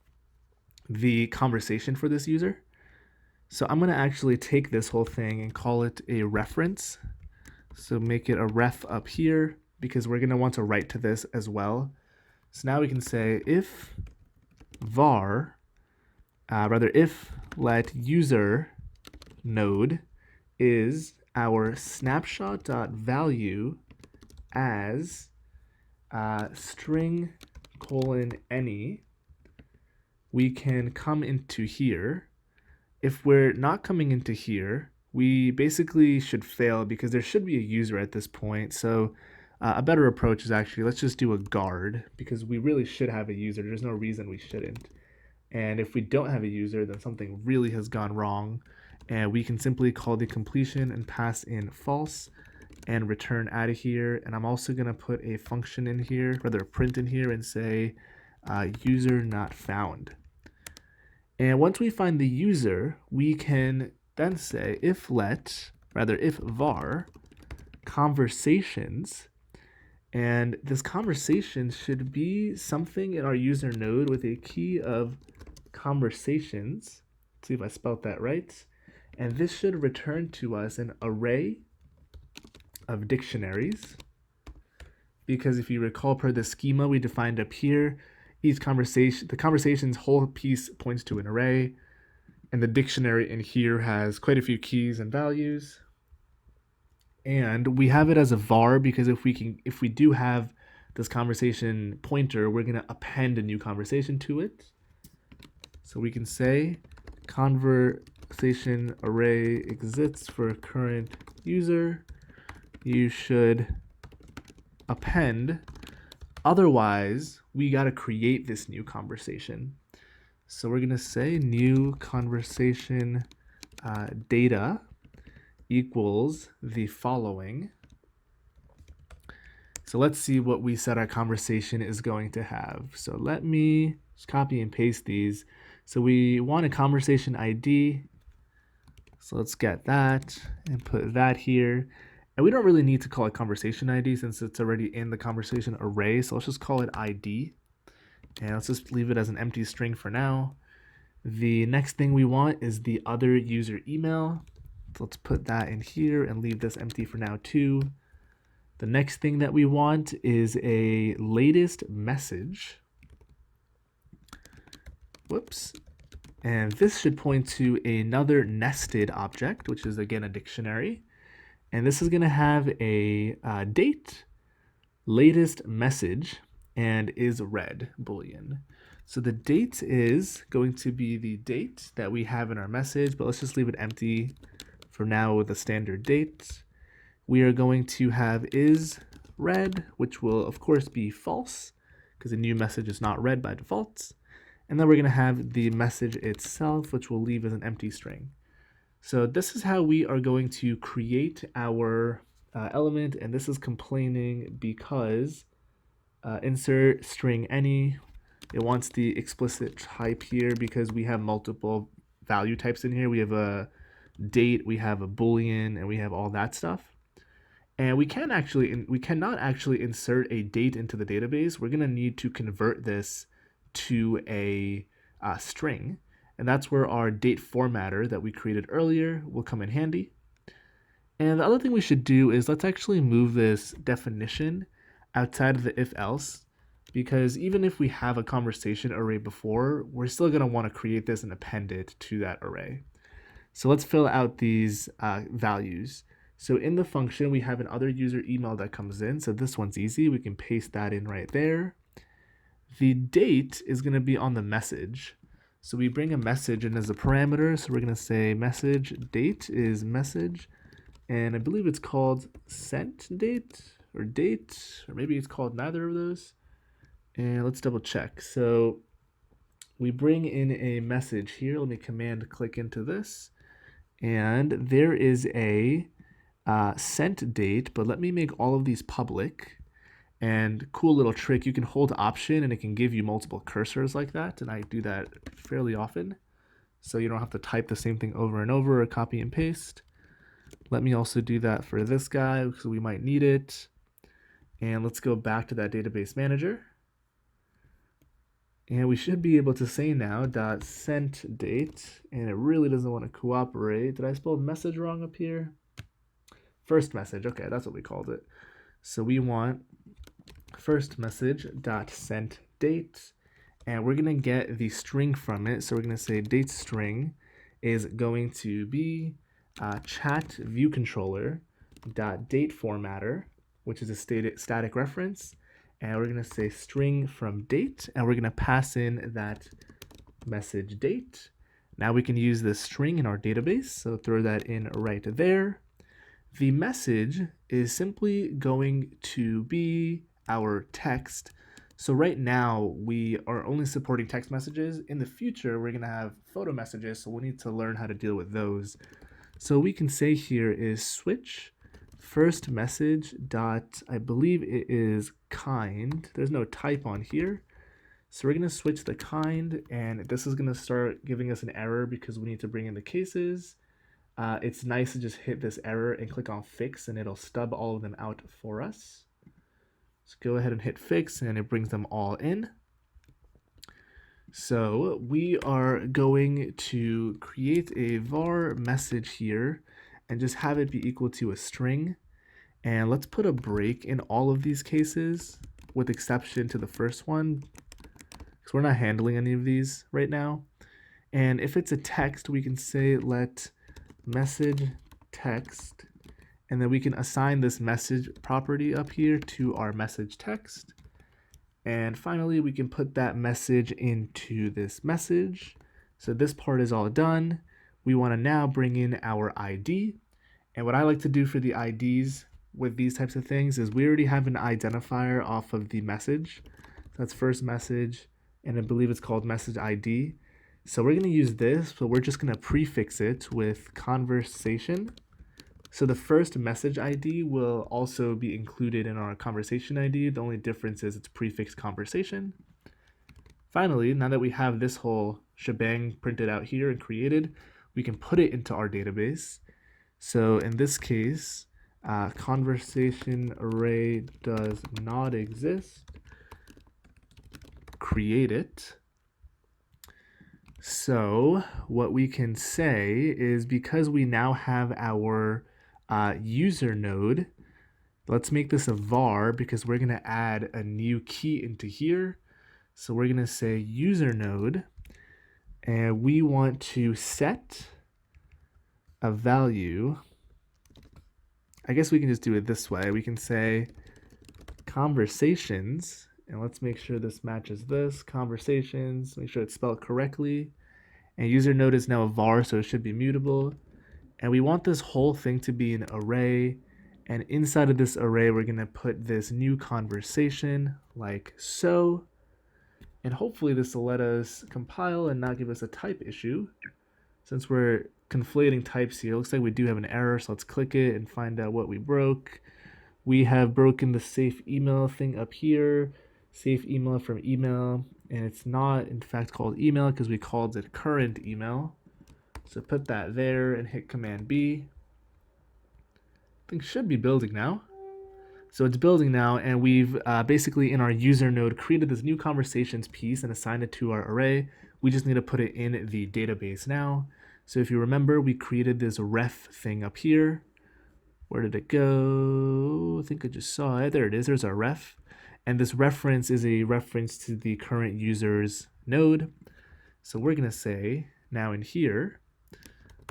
the conversation for this user. So I'm going to actually take this whole thing and call it a reference. So make it a ref up here because we're going to want to write to this as well. So now we can say if var, if let user node is our snapshot.value as string :any, we can come into here. If we're not coming into here, we basically should fail because there should be a user at this point. So a better approach is actually, let's just do a guard because we really should have a user. There's no reason we shouldn't. And if we don't have a user, then something really has gone wrong. And we can simply call the completion and pass in false and return out of here. And I'm also going to put a function in here, rather a print in here, and say user not found. And once we find the user, we can then say if var conversations, and this conversation should be something in our user node with a key of conversations. Let's see if I spelled that right. And this should return to us an array of dictionaries, because if you recall per the schema we defined up here, the conversation's whole piece points to an array, and the dictionary in here has quite a few keys and values. And we have it as a var because if we do have this conversation pointer, we're going to append a new conversation to it. So we can say conversation array exists for current user. You should append. Otherwise, we got to create this new conversation. So we're going to say new conversation data equals the following. So let's see what we said our conversation is going to have. So let me just copy and paste these. So we want a conversation ID. So let's get that and put that here. And we don't really need to call it conversation ID since it's already in the conversation array. So let's just call it ID. And let's just leave it as an empty string for now. The next thing we want is the other user email. So let's put that in here and leave this empty for now too. The next thing that we want is a latest message. Whoops. And this should point to another nested object, which is again a dictionary. And this is going to have a date, latest message, and is red boolean. So the date is going to be the date that we have in our message, but let's just leave it empty for now with a standard date. We are going to have is red, which will of course be false because the new message is not read by default. And then we're going to have the message itself, which we'll leave as an empty string. So this is how we are going to create our element, and this is complaining because insert string any. It wants the explicit type here because we have multiple value types in here. We have a date, we have a boolean, and we have all that stuff. And we cannot actually insert a date into the database. We're going to need to convert this to a string, and that's where our date formatter that we created earlier will come in handy. And the other thing we should do is let's actually move this definition outside of the if else, because even if we have a conversation array before, we're still going to want to create this and append it to that array. So let's fill out these values. So in the function, we have an other user email that comes in. So this one's easy. We can paste that in right there. The date is going to be on the message. So we bring a message in as a parameter. So we're going to say message date is message. And I believe it's called sent date, or maybe it's called neither of those. And let's double check. So we bring in a message here. Let me command click into this. And there is a sent date, but let me make all of these public. And cool little trick, you can hold Option and it can give you multiple cursors like that, and I do that fairly often. So you don't have to type the same thing over and over or copy and paste. Let me also do that for this guy because we might need it. And let's go back to that database manager. And we should be able to say now .sent date, and it really doesn't want to cooperate. Did I spell message wrong up here? First message, okay, that's what we called it. So we want first message .sent date, and we're gonna get the string from it. So we're gonna say date string is going to be chat view controller .date formatter, which is a static reference, and we're gonna say string from date, and we're gonna pass in that message date. Now we can use this string in our database, so throw that in right there. The message is simply going to be our text. So right now we are only supporting text messages. In the future, we're gonna have photo messages, so we'll need to learn how to deal with those. So we can say here is switch first message dot, I believe it is kind. There's no type on here. So we're gonna switch the kind, and this is gonna start giving us an error because we need to bring in the cases. It's nice to just hit this error and click on fix, and it'll stub all of them out for us. So go ahead and hit fix, and it brings them all in. So we are going to create a var message here and just have it be equal to a string. And let's put a break in all of these cases with exception to the first one, because we're not handling any of these right now. And if it's a text, we can say let message text, and then we can assign this message property up here to our message text. And finally, we can put that message into this message. So this part is all done. We want to now bring in our ID. And what I like to do for the IDs with these types of things is we already have an identifier off of the message. So that's first message, and I believe it's called message ID. So we're going to use this, but we're just going to prefix it with conversation. So the first message ID will also be included in our conversation ID. The only difference is it's prefixed conversation. Finally, now that we have this whole shebang printed out here and created, we can put it into our database. So in this case, conversation array does not exist. Create it. So what we can say is, because we now have our user node, let's make this a var because we're going to add a new key into here. So we're going to say user node, and we want to set a value. I guess we can just do it this way. We can say conversations, and let's make sure this matches this, conversations, make sure it's spelled correctly. And user node is now a var, so it should be mutable. And we want this whole thing to be an array. And inside of this array, we're going to put this new conversation like so. And hopefully this will let us compile and not give us a type issue. Since we're conflating types here, it looks like we do have an error, so let's click it and find out what we broke. We have broken the safe email thing up here, safe email from email, and it's not in fact called email because we called it current email. So put that there and hit Command B. I think it should be building now. So it's building now, and we've basically in our user node created this new conversations piece and assigned it to our array. We just need to put it in the database now. So if you remember, we created this ref thing up here. Where did it go? I think I just saw it. There it is. There's our ref. And this reference is a reference to the current user's node. So we're going to say now in here,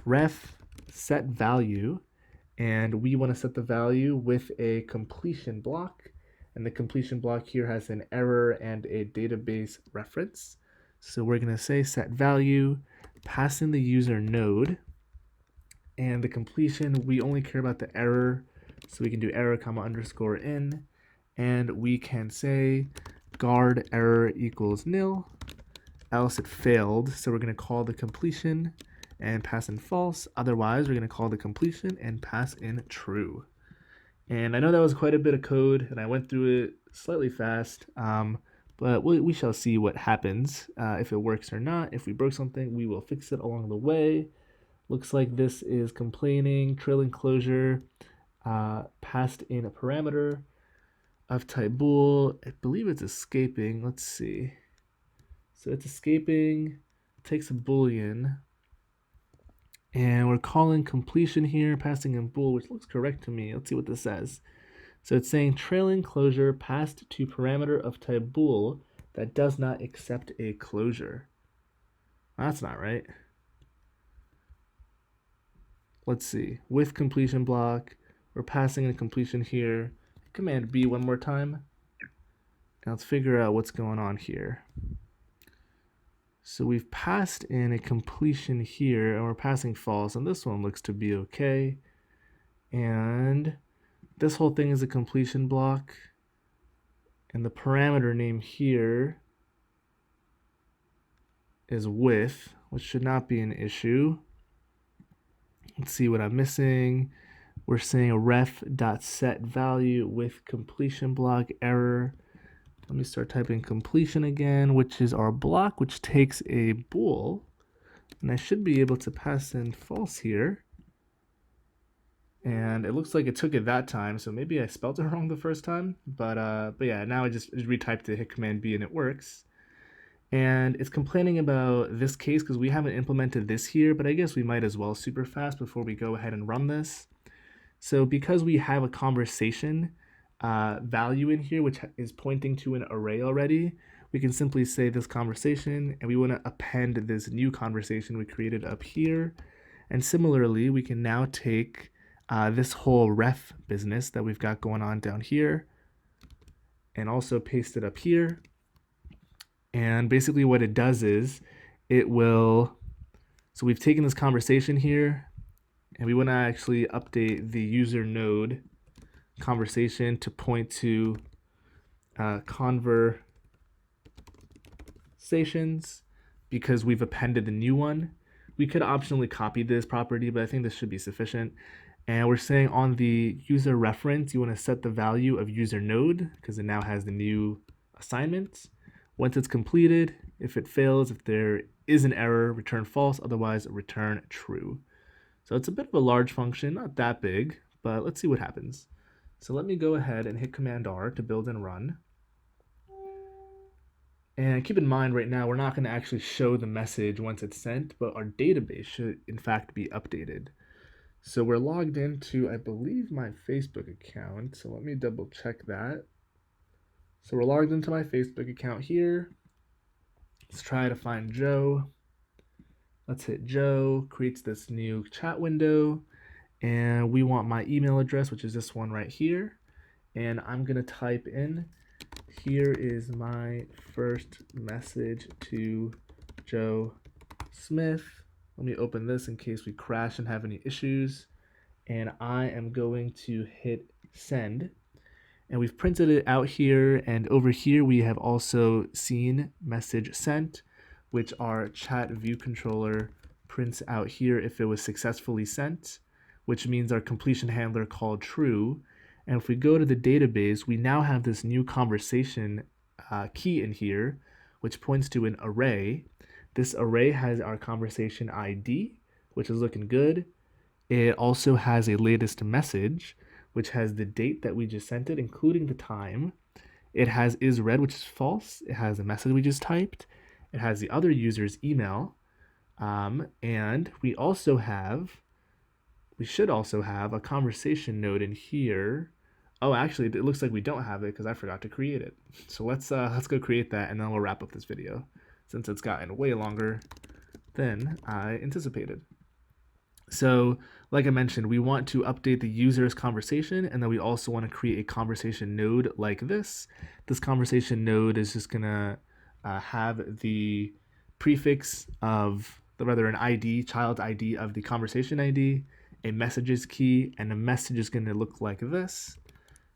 ref set value. And we want to set the value with a completion block. And the completion block here has an error and a database reference. So we're going to say set value, pass in the user node. And the completion, we only care about the error. So we can do error comma underscore in. And we can say guard error equals nil, else it failed. So we're going to call the completion and pass in false. Otherwise, we're going to call the completion and pass in true. And I know that was quite a bit of code, and I went through it slightly fast, but we shall see what happens, if it works or not. If we broke something, we will fix it along the way. Looks like this is complaining, trailing closure, passed in a parameter of type bool. I believe it's escaping. Let's see. So it's escaping, takes a boolean, and we're calling completion here, passing in bool, which looks correct to me. Let's see what this says. So it's saying trailing closure passed to parameter of type bool that does not accept a closure. That's not right. Let's see. With completion block, we're passing in completion here. Command B one more time. Now let's figure out what's going on here. So we've passed in a completion here, and we're passing false, and this one looks to be okay. And this whole thing is a completion block, and the parameter name here is with, which should not be an issue. Let's see what I'm missing. We're saying a ref.setValue with completion block error. Let me start typing completion again, which is our block, which takes a bool. And I should be able to pass in false here. And it looks like it took it that time, so maybe I spelled it wrong the first time. But yeah, now I just retyped it, hit Command B, and it works. And it's complaining about this case because we haven't implemented this here, but I guess we might as well super fast before we go ahead and run this. So because we have a conversation value in here, which is pointing to an array already, we can simply say this conversation, and we want to append this new conversation we created up here. And similarly, we can now take this whole ref business that we've got going on down here and also paste it up here. And basically what it does is it will, so we've taken this conversation here, and we want to actually update the user node conversation to point to conversations because we've appended the new one. We could optionally copy this property, but I think this should be sufficient. And we're saying on the user reference, you want to set the value of user node because it now has the new assignment. Once it's completed, if it fails, if there is an error, return false, otherwise return true. So it's a bit of a large function, not that big, but let's see what happens. So let me go ahead and hit Command R to build and run. And keep in mind right now, we're not going to actually show the message once it's sent, but our database should in fact be updated. So we're logged into, I believe, my Facebook account. So let me double check that. So we're logged into my Facebook account here. Let's try to find Joe. Let's hit Joe, creates this new chat window. And we want my email address, which is this one right here. And I'm going to type in, here is my first message to Joe Smith. Let me open this in case we crash and have any issues. And I am going to hit send. And we've printed it out here. And over here, we have also seen message sent, which our chat view controller prints out here if it was successfully sent, which means our completion handler called true. And if we go to the database, we now have this new conversation key in here, which points to an array. This array has our conversation ID, which is looking good. It also has a latest message, which has the date that we just sent it, including the time. It has is read, which is false. It has a message we just typed. It has the other user's email. And we should also have a conversation node in here. Oh, actually, it looks like we don't have it because I forgot to create it. So let's go create that, and then we'll wrap up this video since it's gotten way longer than I anticipated. So like I mentioned, we want to update the user's conversation, and then we also want to create a conversation node like this. This conversation node is just gonna have the prefix of an ID, child ID of the conversation ID, a messages key, and the message is gonna look like this.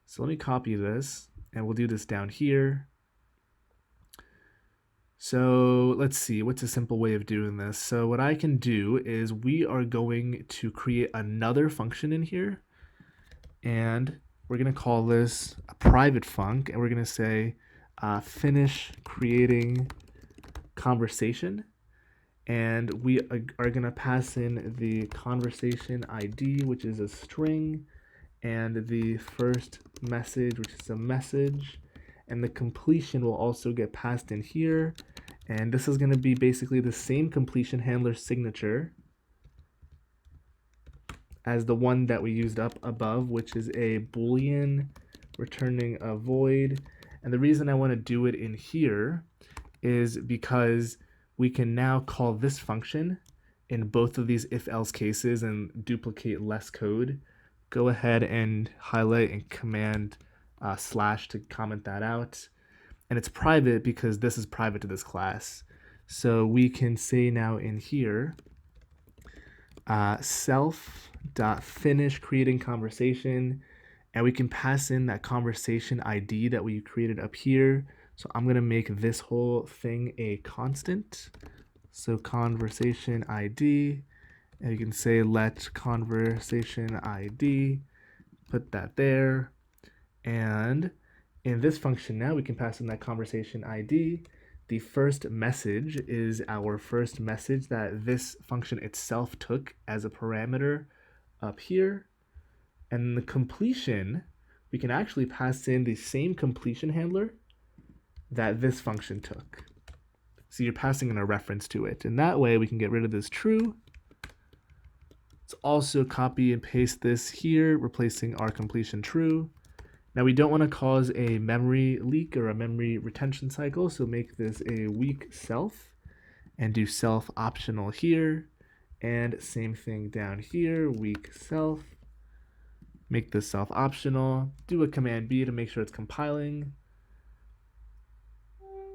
So let me copy this, and we'll do this down here. So let's see, what's a simple way of doing this? So what I can do is we are going to create another function in here, and we're going to call this a private func, and we're going to say finish creating conversation. And we are going to pass in the conversation ID, which is a string, and the first message, which is a message, and the completion will also get passed in here. And this is going to be basically the same completion handler signature as the one that we used up above, which is a Boolean returning a void. And the reason I want to do it in here is because we can now call this function in both of these if-else cases and duplicate less code. Go ahead and highlight and command / to comment that out. And it's private because this is private to this class. So we can say now in here, self.finish creating conversation, and we can pass in that conversation ID that we created up here. So I'm gonna make this whole thing a constant. So conversation ID, and you can say let conversation ID, put that there. And in this function now, we can pass in that conversation ID. The first message is our first message that this function itself took as a parameter up here. And the completion, we can actually pass in the same completion handler that this function took. So you're passing in a reference to it. And that way we can get rid of this true. Let's also copy and paste this here, replacing our completion true. Now we don't want to cause a memory leak or a memory retention cycle, so make this a weak self and do self optional here. And same thing down here, weak self. Make this self optional. Do a command B to make sure it's compiling.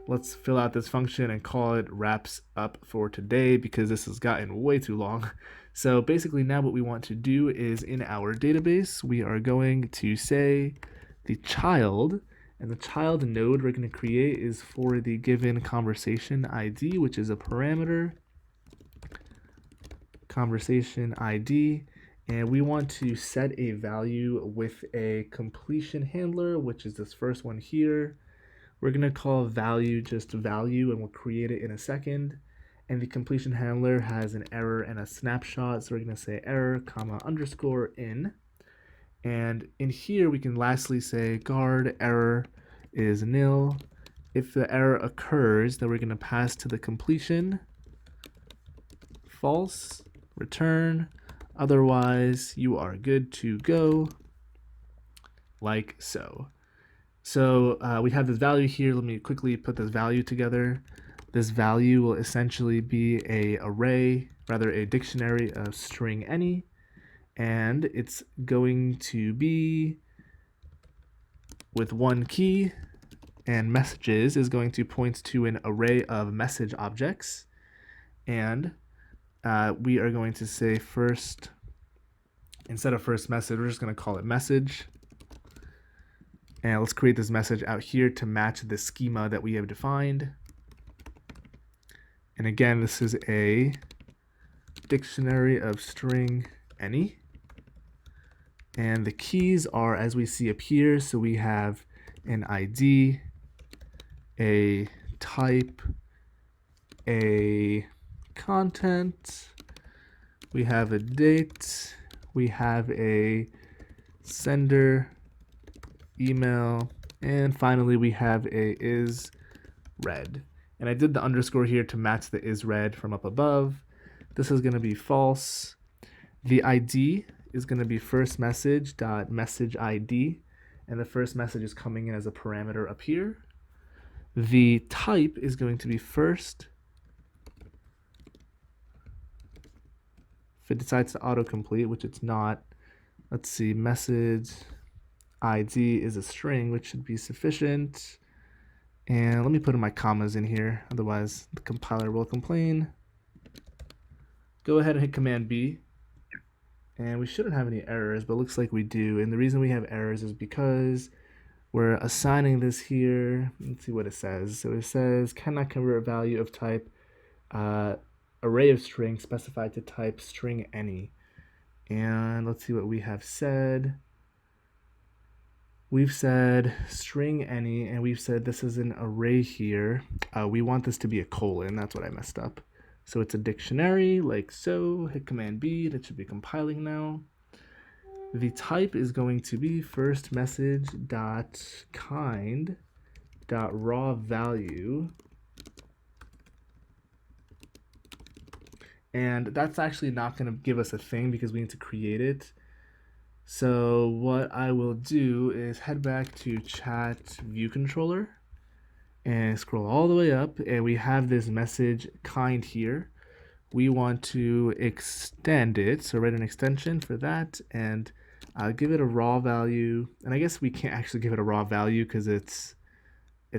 Let's fill out this function and call it wraps up for today because this has gotten way too long. So basically now what we want to do is in our database, we are going to say the child, and the child node we're going to create is for the given conversation ID, which is a parameter, conversation ID, and we want to set a value with a completion handler, which is this first one here. We're going to call value just value, and we'll create it in a second. And the completion handler has an error and a snapshot, so we're going to say error, comma, underscore in. And in here, we can lastly say guard error is nil. If the error occurs, then we're going to pass to the completion false, return. Otherwise, you are good to go, like so. So we have this value here. Let me quickly put this value together. This value will essentially be a dictionary of string any. And it's going to be with one key, and messages is going to point to an array of message objects. And we are going to say first, instead of first message, we're just going to call it message. And let's create this message out here to match the schema that we have defined. And again, this is a dictionary of string any. And the keys are as we see up here. So we have an ID, a type, a content, we have a date, we have a sender email, and finally we have a is read. And I did the underscore here to match the is read from up above. This is going to be false. The ID is going to be first message dot message ID, and the first message is coming in as a parameter up here. The type is going to be first. If it decides to autocomplete, which it's not, let's see, message ID is a string, which should be sufficient. And let me put in my commas in here, otherwise the compiler will complain. Go ahead and hit Command B. And we shouldn't have any errors, but it looks like we do. And the reason we have errors is because we're assigning this here. Let's see what it says. So it says cannot convert value of type array of string specified to type string any. And let's see what we have said. We've said string any, and we've said this is an array here. We want this to be a colon. That's what I messed up. So it's a dictionary, like so. Hit Command B. That should be compiling now. The type is going to be first message dot kind dot raw value. And that's actually not going to give us a thing because we need to create it. So what I will do is head back to ChatViewController and scroll all the way up, and we have this message kind here. We want to extend it, so write an extension for that, and give it a raw value. And I guess we can't actually give it a raw value because it's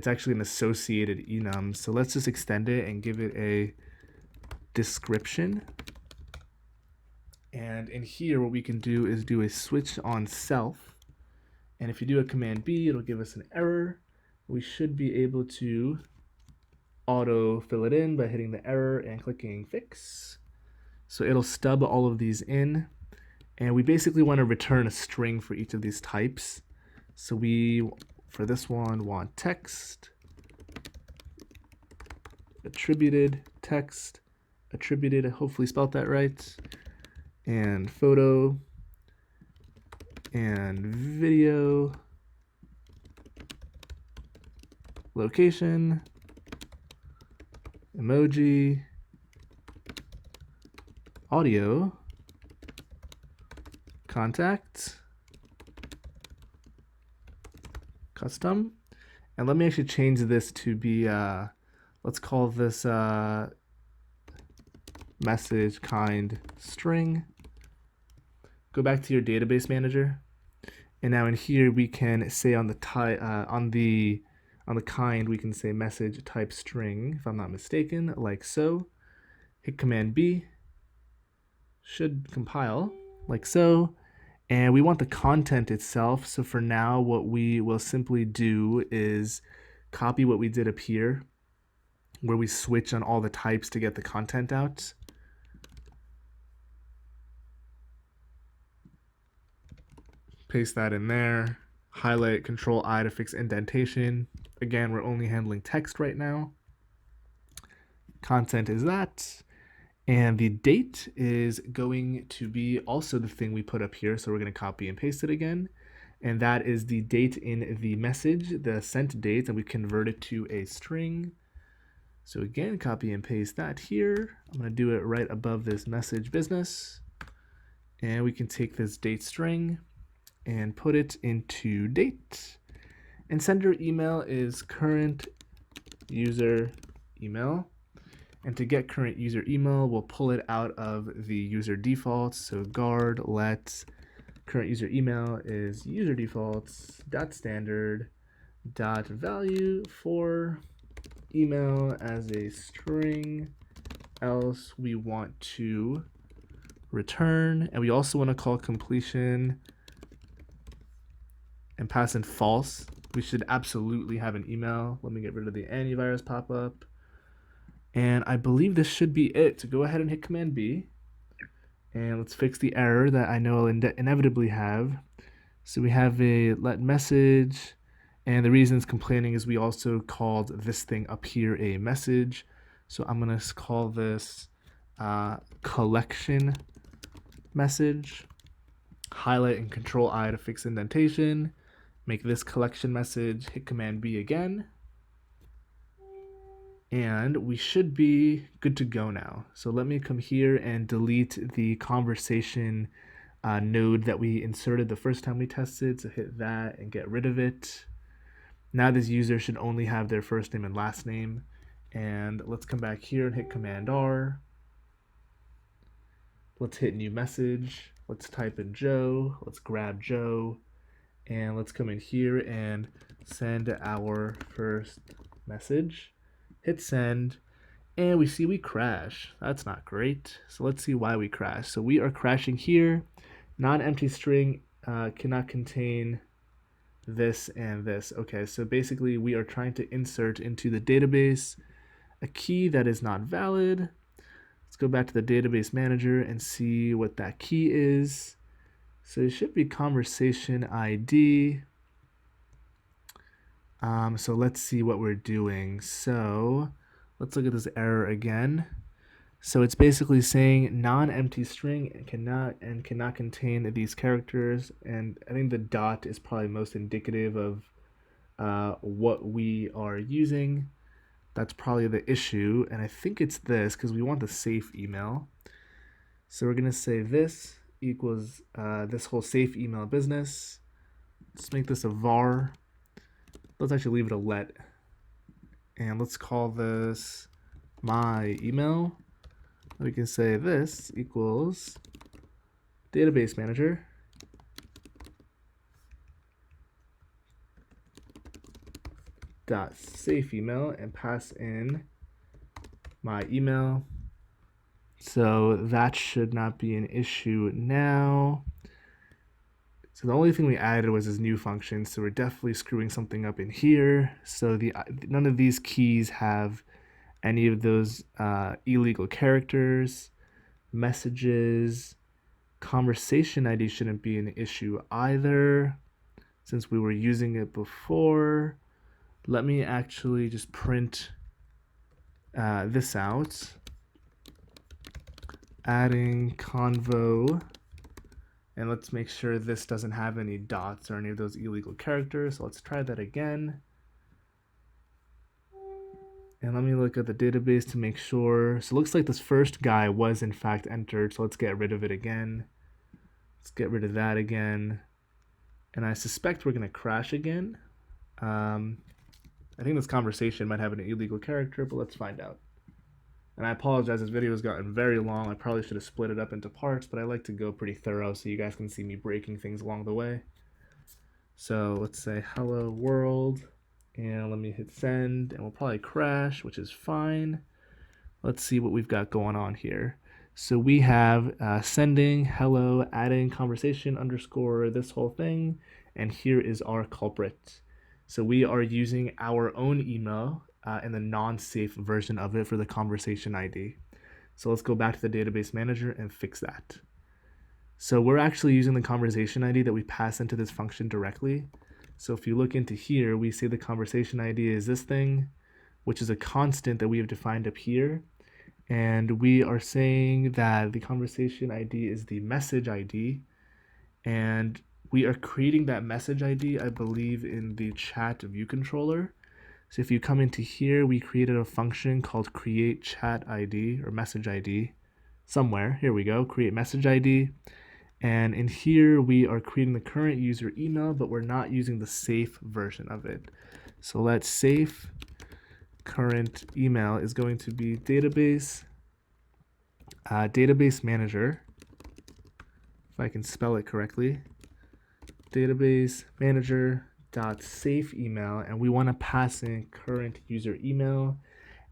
actually an associated enum. So let's just extend it and give it a description. And in here, what we can do is do a switch on self. And if you do a Command B, it'll give us an error. We should be able to auto fill it in by hitting the error and clicking fix. So it'll stub all of these in. And we basically want to return a string for each of these types. So we, for this one, want text, attributed, text, attributed, I hopefully spelled that right, and photo, and video, location, emoji, audio, contact, custom. And let me actually change this to be, let's call this message kind string. Go back to your database manager, and now in here we can say on the kind we can say message type string, if I'm not mistaken, like so. Hit Command B, should compile like so, and we want the content itself. So for now, what we will simply do is copy what we did up here, where we switch on all the types to get the content out. Paste that in there, highlight, Control I to fix indentation. Again, we're only handling text right now. Content is that. And the date is going to be also the thing we put up here. So we're going to copy and paste it again. And that is the date in the message, the sent date, and we convert it to a string. So again, copy and paste that here. I'm going to do it right above this message business. And we can take this date string and put it into date. And sender email is current user email. And to get current user email, we'll pull it out of the user defaults. So guard let current user email is user defaults dot standard dot value for email as a string, else we want to return, and we also want to call completion and pass in false. We should absolutely have an email. Let me get rid of the antivirus pop-up. And I believe this should be it. So go ahead and hit Command B. And let's fix the error that I know I'll inevitably have. So we have a let message. And the reason it's complaining is we also called this thing up here a message. So I'm going to call this collection message, highlight and Control I to fix indentation, make this collection message, hit Command B again, and we should be good to go now. So let me come here and delete the conversation node that we inserted the first time we tested. So hit that and get rid of it. Now this user should only have their first name and last name. And let's come back here and hit Command R. Let's hit new message. Let's type in Joe. Let's grab Joe. And let's come in here and send our first message. Hit send. And we see we crash. That's not great. So let's see why we crash. So we are crashing here. Non-empty string cannot contain this and this. Okay, so basically we are trying to insert into the database a key that is not valid. Let's go back to the database manager and see what that key is. So it should be conversation ID. So let's see what we're doing. So let's look at this error again. So it's basically saying non-empty string cannot contain these characters, and I think the dot is probably most indicative of what we are using. That's probably the issue, and I think it's this because we want the safe email. So we're gonna say this equals this whole safe email business. Let's make this a var. Let's actually leave it a let, and let's call this my email. We can say this equals database manager dot safe email and pass in my email. So that should not be an issue now. So the only thing we added was this new function, so we're definitely screwing something up in here. So none of these keys have any of those illegal characters, messages. Conversation ID shouldn't be an issue either, since we were using it before. Let me actually just print this out. Adding convo, and let's make sure this doesn't have any dots or any of those illegal characters. So let's try that again. And let me look at the database to make sure. So it looks like this first guy was in fact entered. So let's get rid of it again. Let's get rid of that again. And I suspect we're going to crash again. I think this conversation might have an illegal character, but let's find out. And I apologize, this video has gotten very long. I probably should have split it up into parts, but I like to go pretty thorough so you guys can see me breaking things along the way. So let's say hello world. And let me hit send, and we'll probably crash, which is fine. Let's see what we've got going on here. So we have sending, hello, adding conversation underscore this whole thing, and here is our culprit. So we are using our own email and the non-safe version of it for the conversation ID. So let's go back to the database manager and fix that. So we're actually using the conversation ID that we pass into this function directly. So if you look into here, we see the conversation ID is this thing, which is a constant that we have defined up here. And we are saying that the conversation ID is the message ID. And we are creating that message ID, I believe, in the chat view controller. So if you come into here, we created a function called create chat ID or message ID somewhere. Here we go, create message ID. And in here, we are creating the current user email, but we're not using the safe version of it. So let's safe current email is going to be database manager, if I can spell it correctly, database manager dot safe email, and we want to pass in current user email.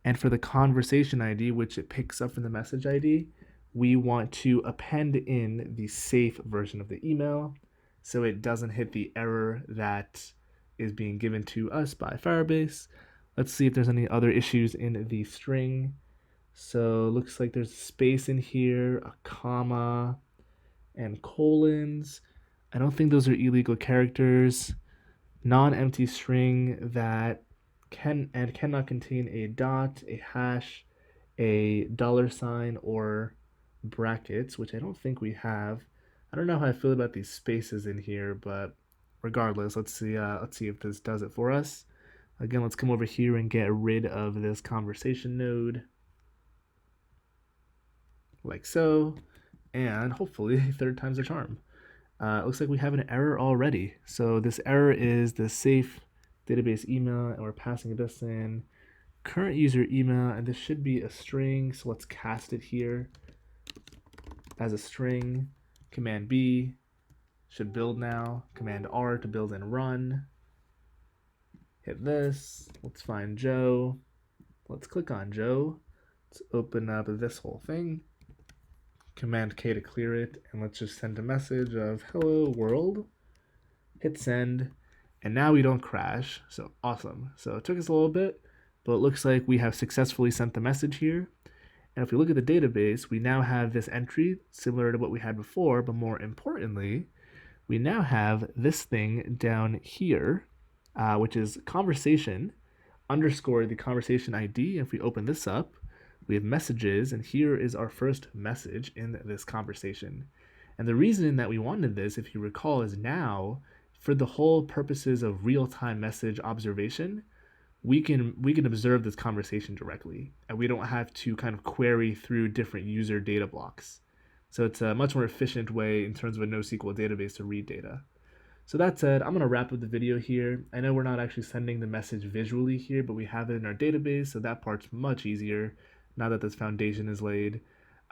And for the conversation ID, which it picks up from the message ID, we want to append in the safe version of the email so it doesn't hit the error that is being given to us by Firebase. Let's see if there's any other issues in the string. So it looks like there's a space in here, a comma, and colons. I don't think those are illegal characters. Non-empty string that can and cannot contain a dot, a hash, a $, or brackets, which I don't think we have. I don't know how I feel about these spaces in here, but regardless, let's see if this does it for us. Again, let's come over here and get rid of this conversation node, like so, and hopefully third time's a charm. It looks like we have an error already. So this error is the safe database email, and we're passing this in current user email, and this should be a string. So let's cast it here as a string. Command B should build now. Command R to build and run. Hit this. Let's find Joe. Let's click on Joe. Let's open up this whole thing. Command K to clear it, and let's just send a message of hello world. Hit send, and now we don't crash. So awesome. So it took us a little bit, but it looks like we have successfully sent the message here. And if we look at the database, we now have this entry similar to what we had before, but more importantly, we now have this thing down here, which is conversation underscore the conversation ID. If we open this up, we have messages, and here is our first message in this conversation. And the reason that we wanted this, if you recall, is now for the whole purposes of real-time message observation, we can observe this conversation directly, and we don't have to kind of query through different user data blocks. So it's a much more efficient way in terms of a NoSQL database to read data. So that said, I'm going to wrap up the video here. I know we're not actually sending the message visually here, but we have it in our database, so that part's much easier now that this foundation is laid.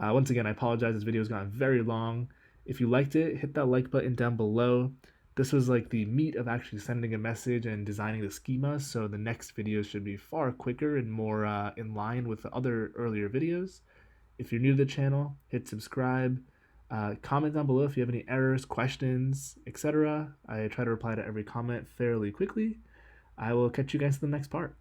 Once again, I apologize, this video has gotten very long. If you liked it, hit that like button down below. This was like the meat of actually sending a message and designing the schema, so the next video should be far quicker and more in line with the other earlier videos. If you're new to the channel, hit subscribe. Comment down below if you have any errors, questions, etc. I try to reply to every comment fairly quickly. I will catch you guys in the next part.